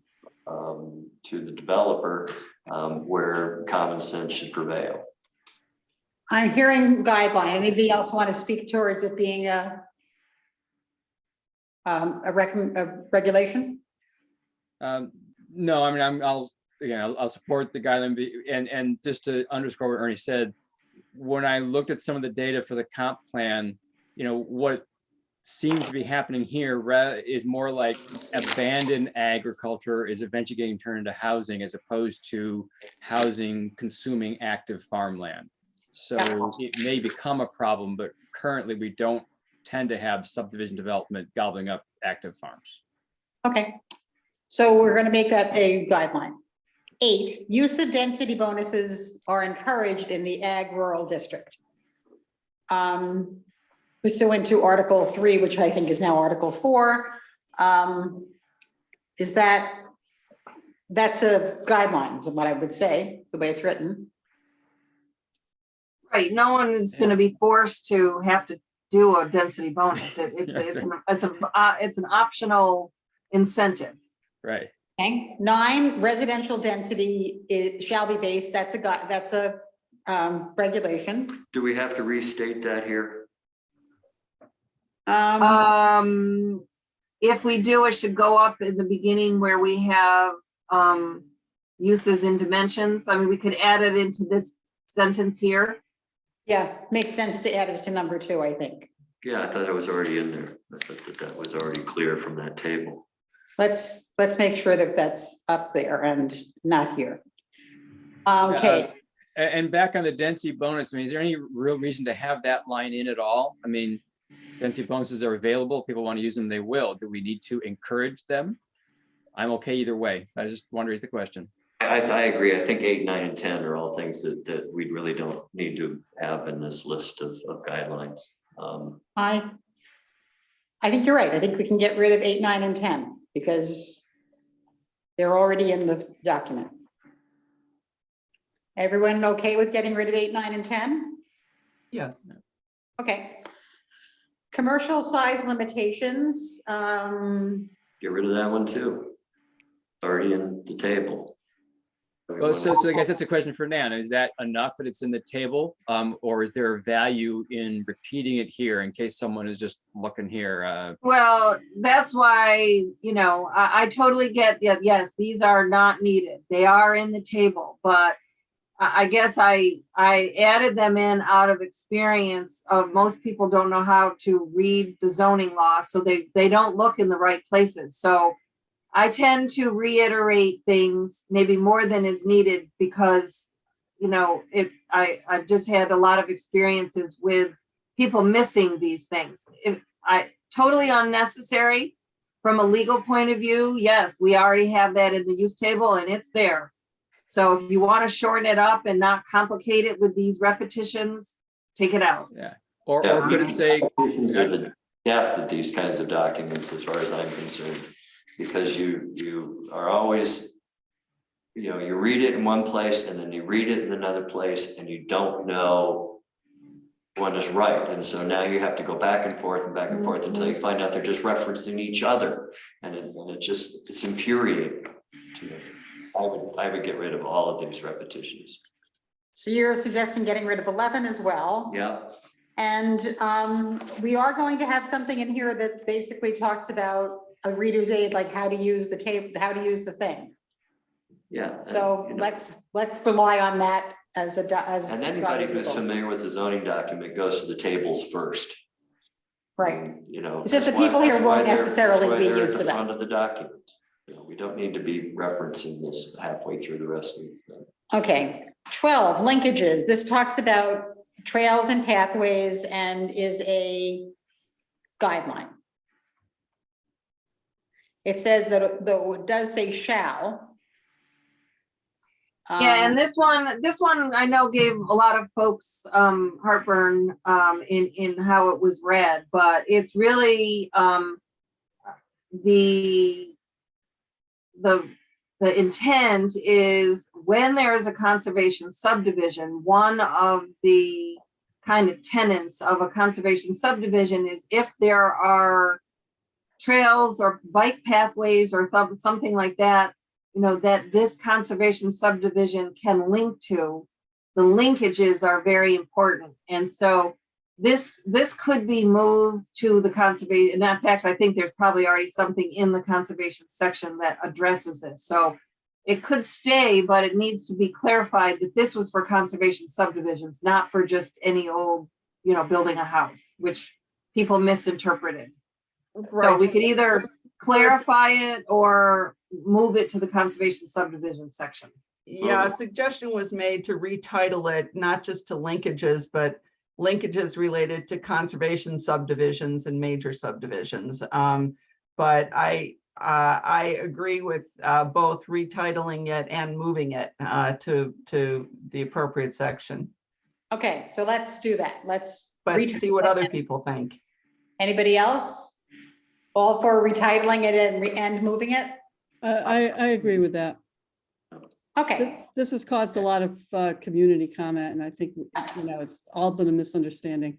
to the developer where common sense should prevail. I'm hearing guideline. Anybody else want to speak towards it being a regulation? No, I mean, I'll support the guideline and just to underscore what Ernie said, when I looked at some of the data for the comp plan, what seems to be happening here is more like abandoned agriculture is eventually getting turned into housing as opposed to housing consuming active farmland. So it may become a problem, but currently we don't tend to have subdivision development gobbling up active farms. Okay, so we're going to make that a guideline. 8, use of density bonuses are encouraged in the ag rural district. Pursuant to Article 3, which I think is now Article 4, that's a guideline, is what I would say, the way it's written. Right, no one is going to be forced to have to do a density bonus. It's an optional incentive. Right. Okay, 9, residential density shall be based, that's a regulation. Do we have to restate that here? If we do, it should go up in the beginning where we have uses and dimensions. I mean, we could add it into this sentence here. Yeah, makes sense to add it to number 2, I think. Yeah, I thought it was already in there. I thought that was already clear from that table. Let's make sure that that's up there and not here. Okay, And back on the density bonus, I mean, is there any real reason to have that line in at all? I mean, density bonuses are available. People want to use them, they will. Do we need to encourage them? I'm okay either way. I just want to raise the question. I agree. I think 8, 9, and 10 are all things that we really don't need to have in this list of guidelines. I think you're right. I think we can get rid of 8, 9, and 10 because they're already in the document. Everyone okay with getting rid of 8, 9, and 10? Yes. Okay. Commercial size limitations. Get rid of that one too. It's already in the table. Well, so I guess that's a question for Nan. Is that enough that it's in the table? Or is there a value in repeating it here in case someone is just looking here? Well, that's why, I totally get that. Yes, these are not needed. They are in the table, but I guess I added them in out of experience of most people don't know how to read the zoning law, so they don't look in the right places. So I tend to reiterate things maybe more than is needed because you know, I've just had a lot of experiences with people missing these things. Totally unnecessary from a legal point of view. Yes, we already have that in the use table and it's there. So if you want to shorten it up and not complicate it with these repetitions, take it out. Yeah, or Yeah, could it say, Repetitions are the death of these kinds of documents, as far as I'm concerned, because you are always, you know, you read it in one place and then you read it in another place and you don't know one is right. And so now you have to go back and forth until you find out they're just referencing each other. And it's infuriating to me. I would get rid of all of these repetitions. So you're suggesting getting rid of 11 as well? Yeah. And we are going to have something in here that basically talks about a reader's aid, like how to use the table, how to use the thing. Yeah. So you know, let's rely on that as and anybody who's people. familiar with the zoning document goes to the tables first. Right. You know, It's just that's the people why- here that's why won't they're- necessarily that's why be they're at used the to that. front of the document. You know, we don't need to be referencing this halfway through the rest of the thing. Okay, 12, linkages. This talks about trails and pathways and is a guideline. It says that, though it does say shall. Yeah, and this one I know gave a lot of folks heartburn in how it was read, but it's really the intent is when there is a conservation subdivision, one of the kind of tenets of a conservation subdivision is if there are trails or bike pathways or something like that, you know, that this conservation subdivision can link to, the linkages are very important. And so this could be moved to the conservation. And in fact, I think there's probably already something in the conservation section that addresses this. So it could stay, but it needs to be clarified that this was for conservation subdivisions, not for just any old, you know, building a house, which people misinterpreted. So we could either clarify it or move it to the conservation subdivision section. Yeah, a suggestion was made to retitle it, not just to linkages, but linkages related to conservation subdivisions and major subdivisions. But I agree with both retitling it and moving it to the appropriate section. Okay, so let's do that. Let's. But retitle see what it. other people think. Anybody else? All for retitling it and moving it? I agree with that. Okay, This has caused a lot of community comment, and I think, you know, it's all been a misunderstanding.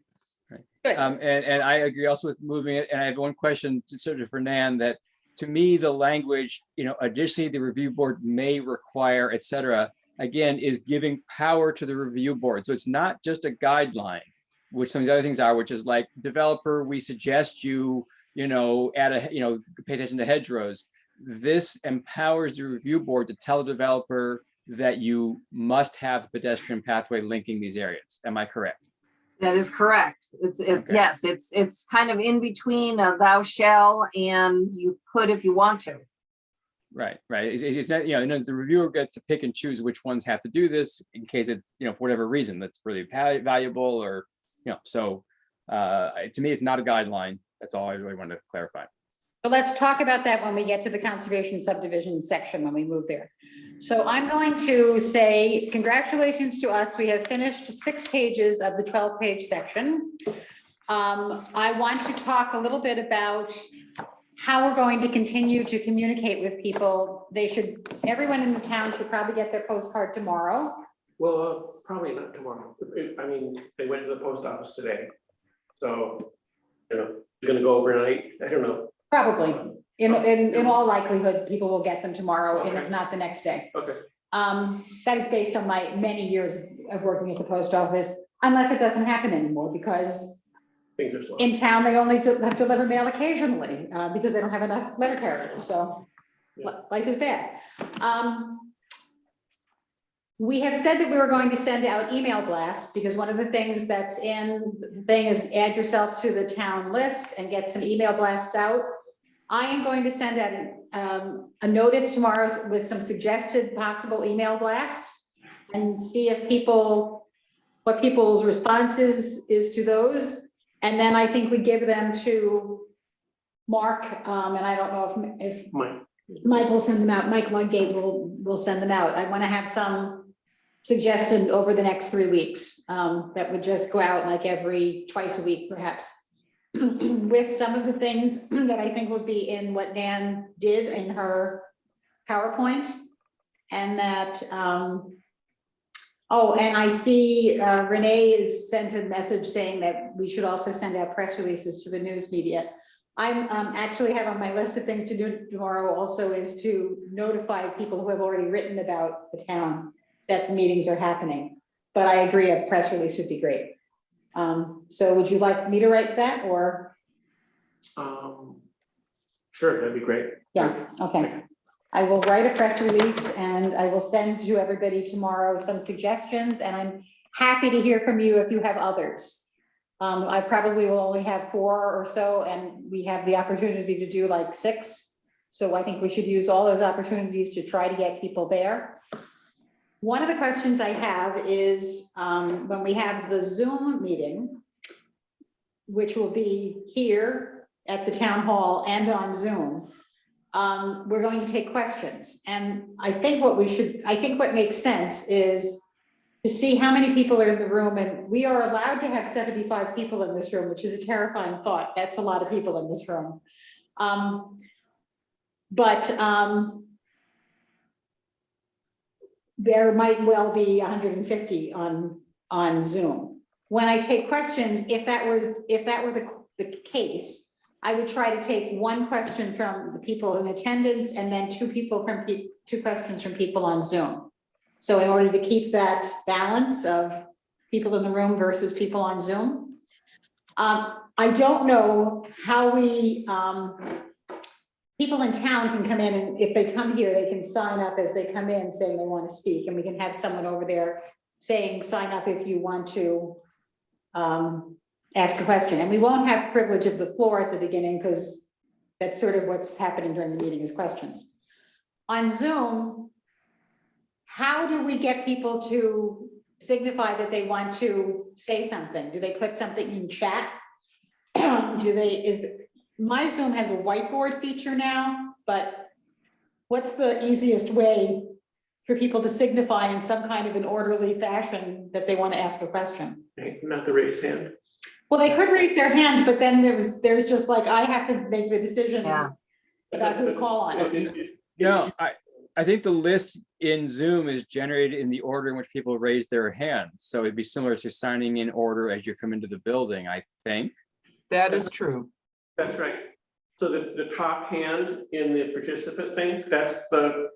good. and I agree also with moving it. And I have one question to sort of for Nan, that to me, the language, you know, additionally, the review board may require, et cetera, again, is giving power to the review board. So it's not just a guideline, which some of the other things are, which is like developer, we suggest you, you know, pay attention to hedgerows. This empowers the review board to tell the developer that you must have a pedestrian pathway linking these areas. Am I correct? That is correct. Okay. Yes, it's kind of in between a thou shall and you could if you want to. Right. It's not, you know, the reviewer gets to pick and choose which ones have to do this in case it's, you know, for whatever reason that's really valuable or, you know, so to me, it's not a guideline. That's all I really wanted to clarify. So let's talk about that when we get to the conservation subdivision section, when we move there. So I'm going to say congratulations to us. We have finished 6 pages of the 12-page section. I want to talk a little bit about how we're going to continue to communicate with people. Everyone in the town should probably get their postcard tomorrow. Well, probably not tomorrow. I mean, they went to the post office today. So, you know, you're gonna go overnight. I don't know. Probably, in all likelihood, people will get them tomorrow, and if Okay. not, the next day. Okay. That is based on my many years of working at the post office, unless it doesn't happen anymore, because Things are slow. in town, they only deliver mail occasionally, because they don't have enough letter carriers, so Yeah. life is bad. We have said that we were going to send out email blasts, because one of the things that's in the thing is add yourself to the town list and get some email blasts out. I am going to send out a notice tomorrow with some suggested possible email blasts. and see if what people's responses is to those. And then I think we give them to Mark, and I don't know if Mike. Mike will send them out. Mike Ludgate will send them out. I want to have some suggested over the next 3 weeks, that would just go out like twice a week, perhaps. With some of the things that I think would be in what Nan did in her PowerPoint. And that, oh, and I see Renee has sent a message saying that we should also send out press releases to the news media. I'm actually have on my list of things to do tomorrow also is to notify people who have already written about the town that the meetings are happening. But I agree, a press release would be great. So would you like me to write that or? Sure, that'd be great. Yeah, okay. I will write a press release and I will send to everybody tomorrow some suggestions, and I'm happy to hear from you if you have others. I probably will only have 4 or so, and we have the opportunity to do like 6. So I think we should use all those opportunities to try to get people there. One of the questions I have is when we have the Zoom meeting, which will be here at the town hall and on Zoom, we're going to take questions. And I think what makes sense is to see how many people are in the room, and we are allowed to have 75 people in this room, which is a terrifying thought. That's a lot of people in this room. There might well be 150 on Zoom. When I take questions, if that were the case, I would try to take 1 question from the people in attendance and then 2 questions from people on Zoom. So in order to keep that balance of people in the room versus people on Zoom. I don't know how people in town can come in, and if they come here, they can sign up as they come in saying they want to speak, and we can have someone over there saying, sign up if you want to ask a question. And we won't have privilege of the floor at the beginning because that's sort of what's happening during the meeting is questions. On Zoom, how do we get people to signify that they want to say something? Do they put something in chat? My Zoom has a whiteboard feature now, but what's the easiest way for people to signify in some kind of an orderly fashion that they want to ask a question? Okay, not the raise hand. Well, they could raise their hands, but then there's just like, I have to make the decision Yeah. about who to call on. No, I think the list in Zoom is generated in the order in which people raise their hand. So it'd be similar to signing in order as you come into the building, I think. That is true. That's right. So the top hand in the participant thing, that's the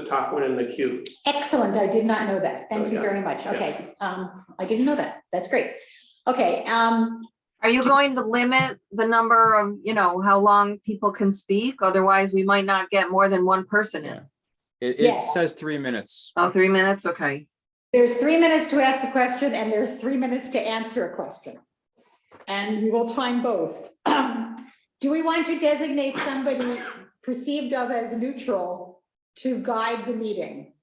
top one in the queue. Excellent. I did not know that. Thank So, you yeah. very much. Okay. I didn't know that. That's great. Okay. Are you going to limit the number of, how long people can speak? Otherwise, we might not get more than 1 person in. It Yes. says 3 minutes. Oh, 3 minutes? Okay. There's 3 minutes to ask a question and there's 3 minutes to answer a question. And we will time both. Do we want to designate somebody perceived of as neutral to guide the meeting?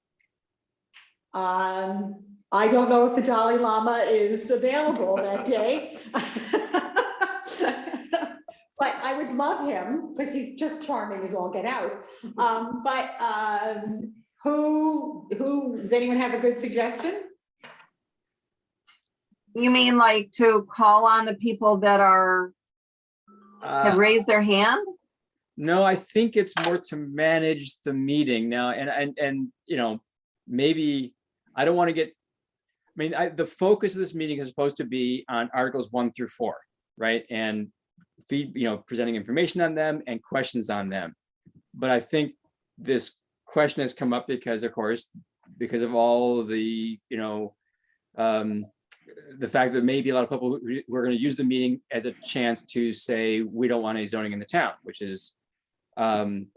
I don't know if the Dalai Lama is available that day. But I would love him because he's just charming as all get out. Who, does anyone have a good suggestion? You mean like to call on the people that have raised their hand? No, I think it's more to manage the meeting now, and maybe I don't want to get. The focus of this meeting is supposed to be on Articles 1 through 4, right? And presenting information on them and questions on them. But I think this question has come up because of all the the fact that maybe a lot of people who are going to use the meeting as a chance to say we don't want any zoning in the town, which is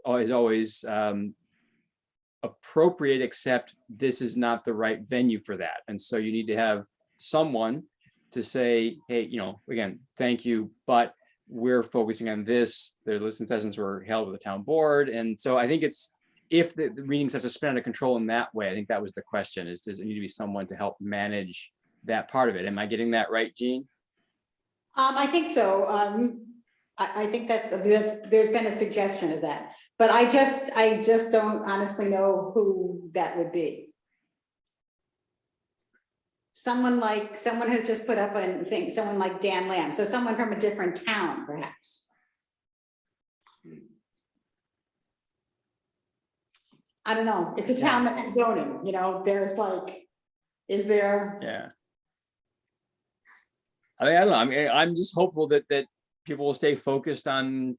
always appropriate, except this is not the right venue for that. And so you need to have someone to say, hey, again, thank you, but we're focusing on this. The listening sessions were held with the town board. And so I think it's if the meetings have to spin out of control in that way, I think that was the question, is does it need to be someone to help manage that part of it? Am I getting that right, Jean? I think so. I think that's, there's been a suggestion of that, but I just don't honestly know who that would be. Someone has just put up a thing, someone like Dan Lamb, so someone from a different town, perhaps. I don't know. It's a town that has zoning, you know, there's like, is there? Yeah. I mean, I don't know. I mean, I'm just hopeful that people will stay focused on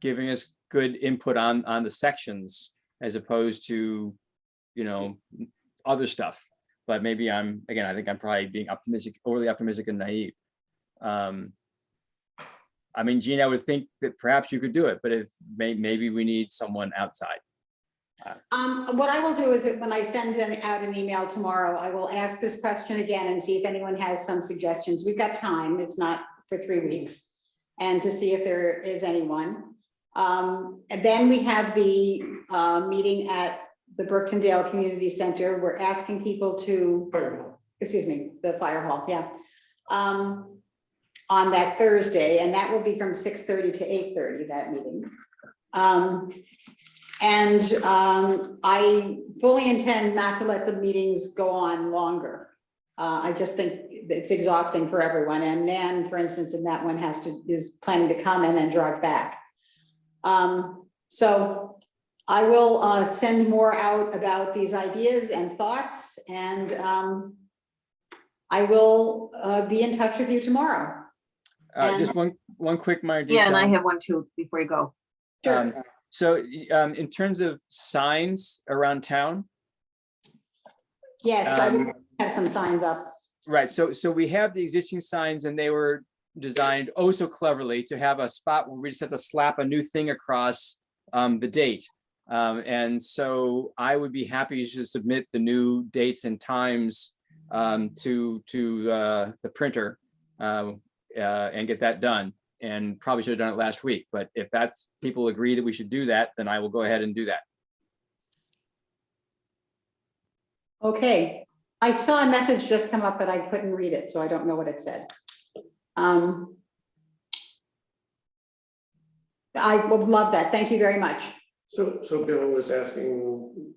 giving us good input on the sections as opposed to, you know, other stuff. But maybe I think I'm probably being overly optimistic and naive. I mean, Gene, I would think that perhaps you could do it, but if maybe we need someone outside. What I will do is that when I send out an email tomorrow, I will ask this question again and see if anyone has some suggestions. We've got time. It's not for 3 weeks. And to see if there is anyone. And then we have the meeting at the Brooktondale Community Center. We're asking people to, the fire hall, yeah. On that Thursday, and that will be from 6:30 to 8:30, that meeting. I fully intend not to let the meetings go on longer. I just think it's exhausting for everyone. And Nan, for instance, in that one is planning to come and then drive back. So I will send more out about these ideas and thoughts, and I will be in touch with you tomorrow. Just one quick minor detail. Yeah, and I have one too before you go. Sure. So in terms of signs around town. Yes, I will have some signs up. Right, so we have the existing signs and they were designed oh so cleverly to have a spot where we just have to slap a new thing across the date. And so I would be happy to submit the new dates and times to the printer and get that done. And probably should have done it last week, but if people agree that we should do that, then I will go ahead and do that. Okay, I saw a message just come up, but I couldn't read it, so I don't know what it said. I would love that. Thank you very much. So Bill was asking,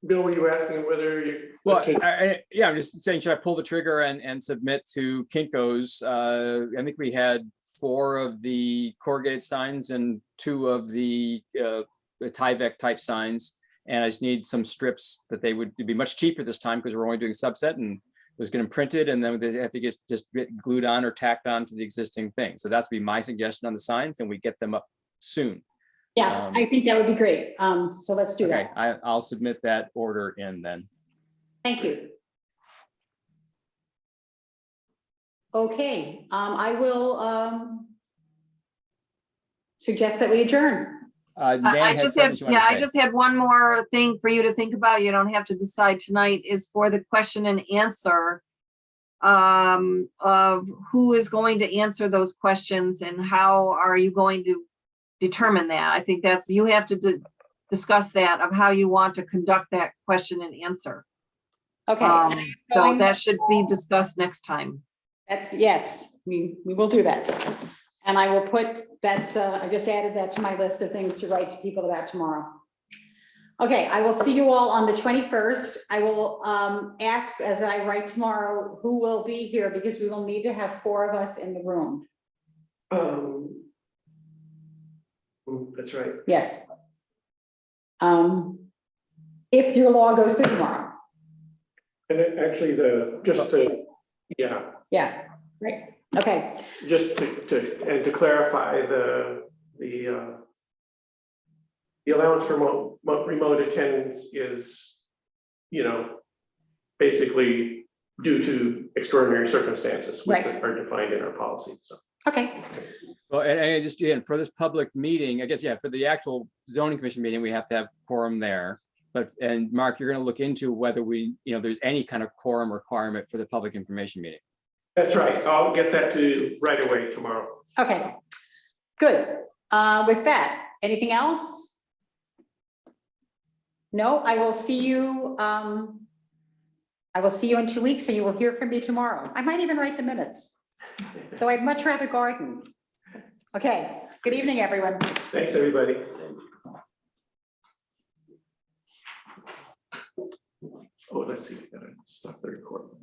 Bill, were you asking whether you? Well, yeah, I'm just saying, should I pull the trigger and submit to Kinko's? I think we had 4 of the corrugated signs and 2 of the Tyvek type signs. And I just need some strips that they would be much cheaper this time because we're only doing subset and was getting printed, and then they have to just get glued on or tacked on to the existing thing. So that's be my suggestion on the signs, and we get them up soon. Yeah, I think that would be great. So let's do Okay, that. I'll submit that order in then. Thank you. Okay, I will suggest that we adjourn. Nan I had just something have, she wanted to I say. just have one more thing for you to think about. You don't have to decide tonight, is for the question and answer of who is going to answer those questions and how are you going to determine that. I think you have to discuss that of how you want to conduct that question and answer. Okay. So that should be discussed next time. Yes, we will do that. And I will put, I just added that to my list of things to write to people about tomorrow. Okay, I will see you all on the 21st. I will ask as I write tomorrow who will be here, because we will need to have 4 of us in the room. That's right. Yes. If your law goes through tomorrow. And actually Yeah, right. Okay. just to clarify, the allowance for remote attendance is, basically due to extraordinary circumstances, which Right. are defined in our policy, so. Okay. Well, and just again, for this public meeting, I guess, yeah, for the actual zoning commission meeting, we have to have quorum there. And Mark, you're going to look into whether there's any kind of quorum requirement for the public information meeting. That's right. I'll get that to you right away tomorrow. Okay. Good. With that, anything else? No, I will see you, in 2 weeks and you will hear from me tomorrow. I might even write the minutes, though I'd much rather garden. Okay, good evening, everyone. Thanks, everybody. Oh, let's see, we gotta stop the recording.